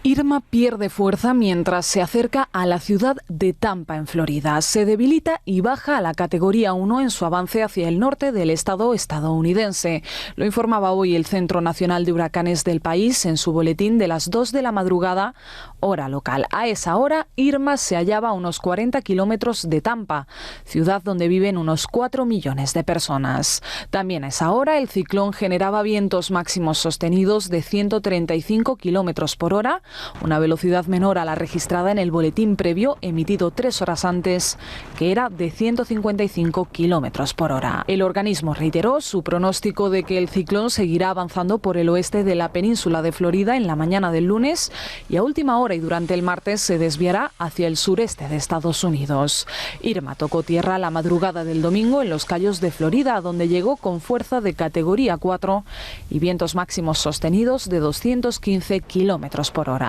S12: Irma pierde fuerza mientras se acerca a la ciudad de Tampa, en Florida. Se debilita y baja a la categoría 1 en su avance hacia el norte del estado estadounidense. Lo informaba hoy el Centro Nacional de Huracanes del país en su boletín de las 2 de la madrugada, hora local. A esa hora, Irma se hallaba a unos 40 kilómetros de Tampa, ciudad donde viven unos 4 millones de personas. También a esa hora, el ciclón generaba vientos máximos sostenidos de 135 kilómetros por hora, una velocidad menor a la registrada en el boletín previo emitido 3 horas antes, que era de 155 kilómetros por hora. El organismo reiteró su pronóstico de que el ciclón seguirá avanzando por el oeste de la península de Florida en la mañana del lunes y a última hora y durante el martes se desviará hacia el sureste de Estados Unidos. Irma tocó tierra la madrugada del domingo en los Cayos de Florida, donde llegó con fuerza de categoría 4 y vientos máximos sostenidos de 215 kilómetros por hora.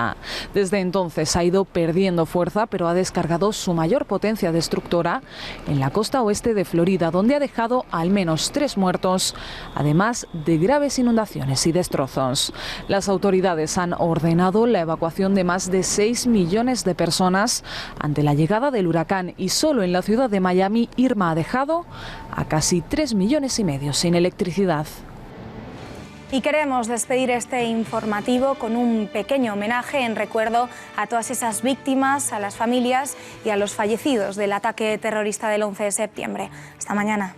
S12: Desde entonces ha ido perdiendo fuerza, pero ha descargado su mayor potencia destructora en la costa oeste de Florida, donde ha dejado al menos 3 muertos, además de graves inundaciones y destrozos. Las autoridades han ordenado la evacuación de más de 6 millones de personas ante la llegada del huracán y solo en la ciudad de Miami, Irma ha dejado a casi 3,5 millones sin electricidad.
S2: Y queremos despedir este informativo con un pequeño homenaje en recuerdo a todas esas víctimas, a las familias y a los fallecidos del ataque terrorista del 11 de septiembre. Hasta mañana.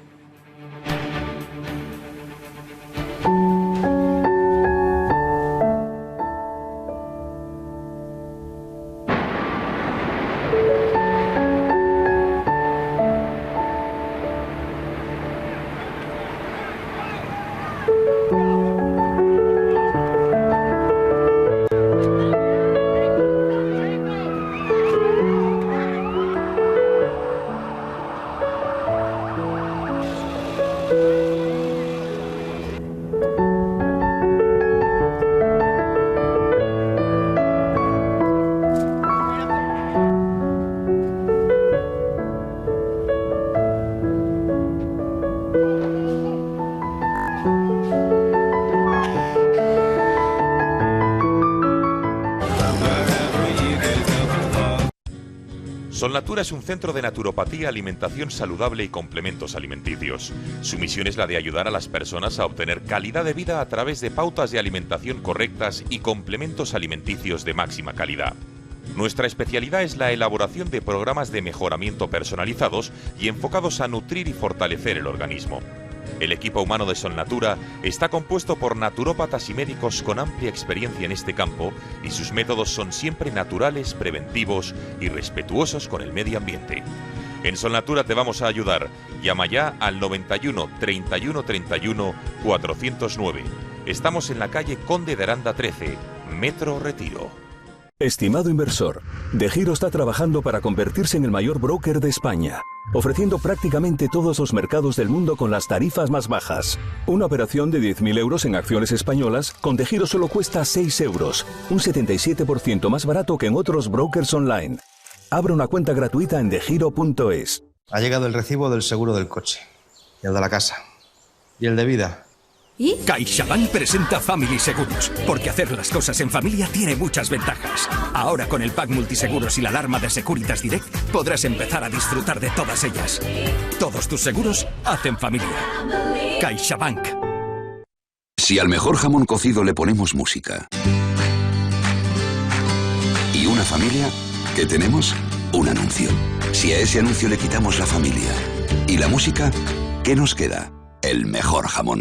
S13: Solnatura es un centro de naturopatía, alimentación saludable y complementos alimenticios. Su misión es la de ayudar a las personas a obtener calidad de vida a través de pautas de alimentación correctas y complementos alimenticios de máxima calidad. Nuestra especialidad es la elaboración de programas de mejoramiento personalizados y enfocados a nutrir y fortalecer el organismo. El equipo humano de Solnatura está compuesto por naturópatas y médicos con amplia experiencia en este campo y sus métodos son siempre naturales, preventivos y respetuosos con el medio ambiente. En Solnatura te vamos a ayudar. Llama ya al 91 31 31 409. Estamos en la calle Conde de Aranda 13, Metro Retiro.
S14: Estimado inversor, DEGIRO está trabajando para convertirse en el mayor broker de España, ofreciendo prácticamente todos los mercados del mundo con las tarifas más bajas. Una operación de 10.000 euros en acciones españolas con DEGIRO solo cuesta 6 euros, un 77% más barato que en otros brokers online. Abra una cuenta gratuita en degiro.es.
S15: Ha llegado el recibo del seguro del coche, y el de la casa, y el de vida.
S25: ¿Y? CaixaBank presenta Family Seguros, porque hacer las cosas en familia tiene muchas ventajas. Ahora con el pack multiseguros y la alarma de Securitas Direct podrás empezar a disfrutar de todas ellas. Todos tus seguros hacen familia. CaixaBank.
S26: Si al mejor jamón cocido le ponemos música y una familia, ¿qué tenemos? Un anuncio. Si a ese anuncio le quitamos la familia y la música, ¿qué nos queda? El mejor jamón.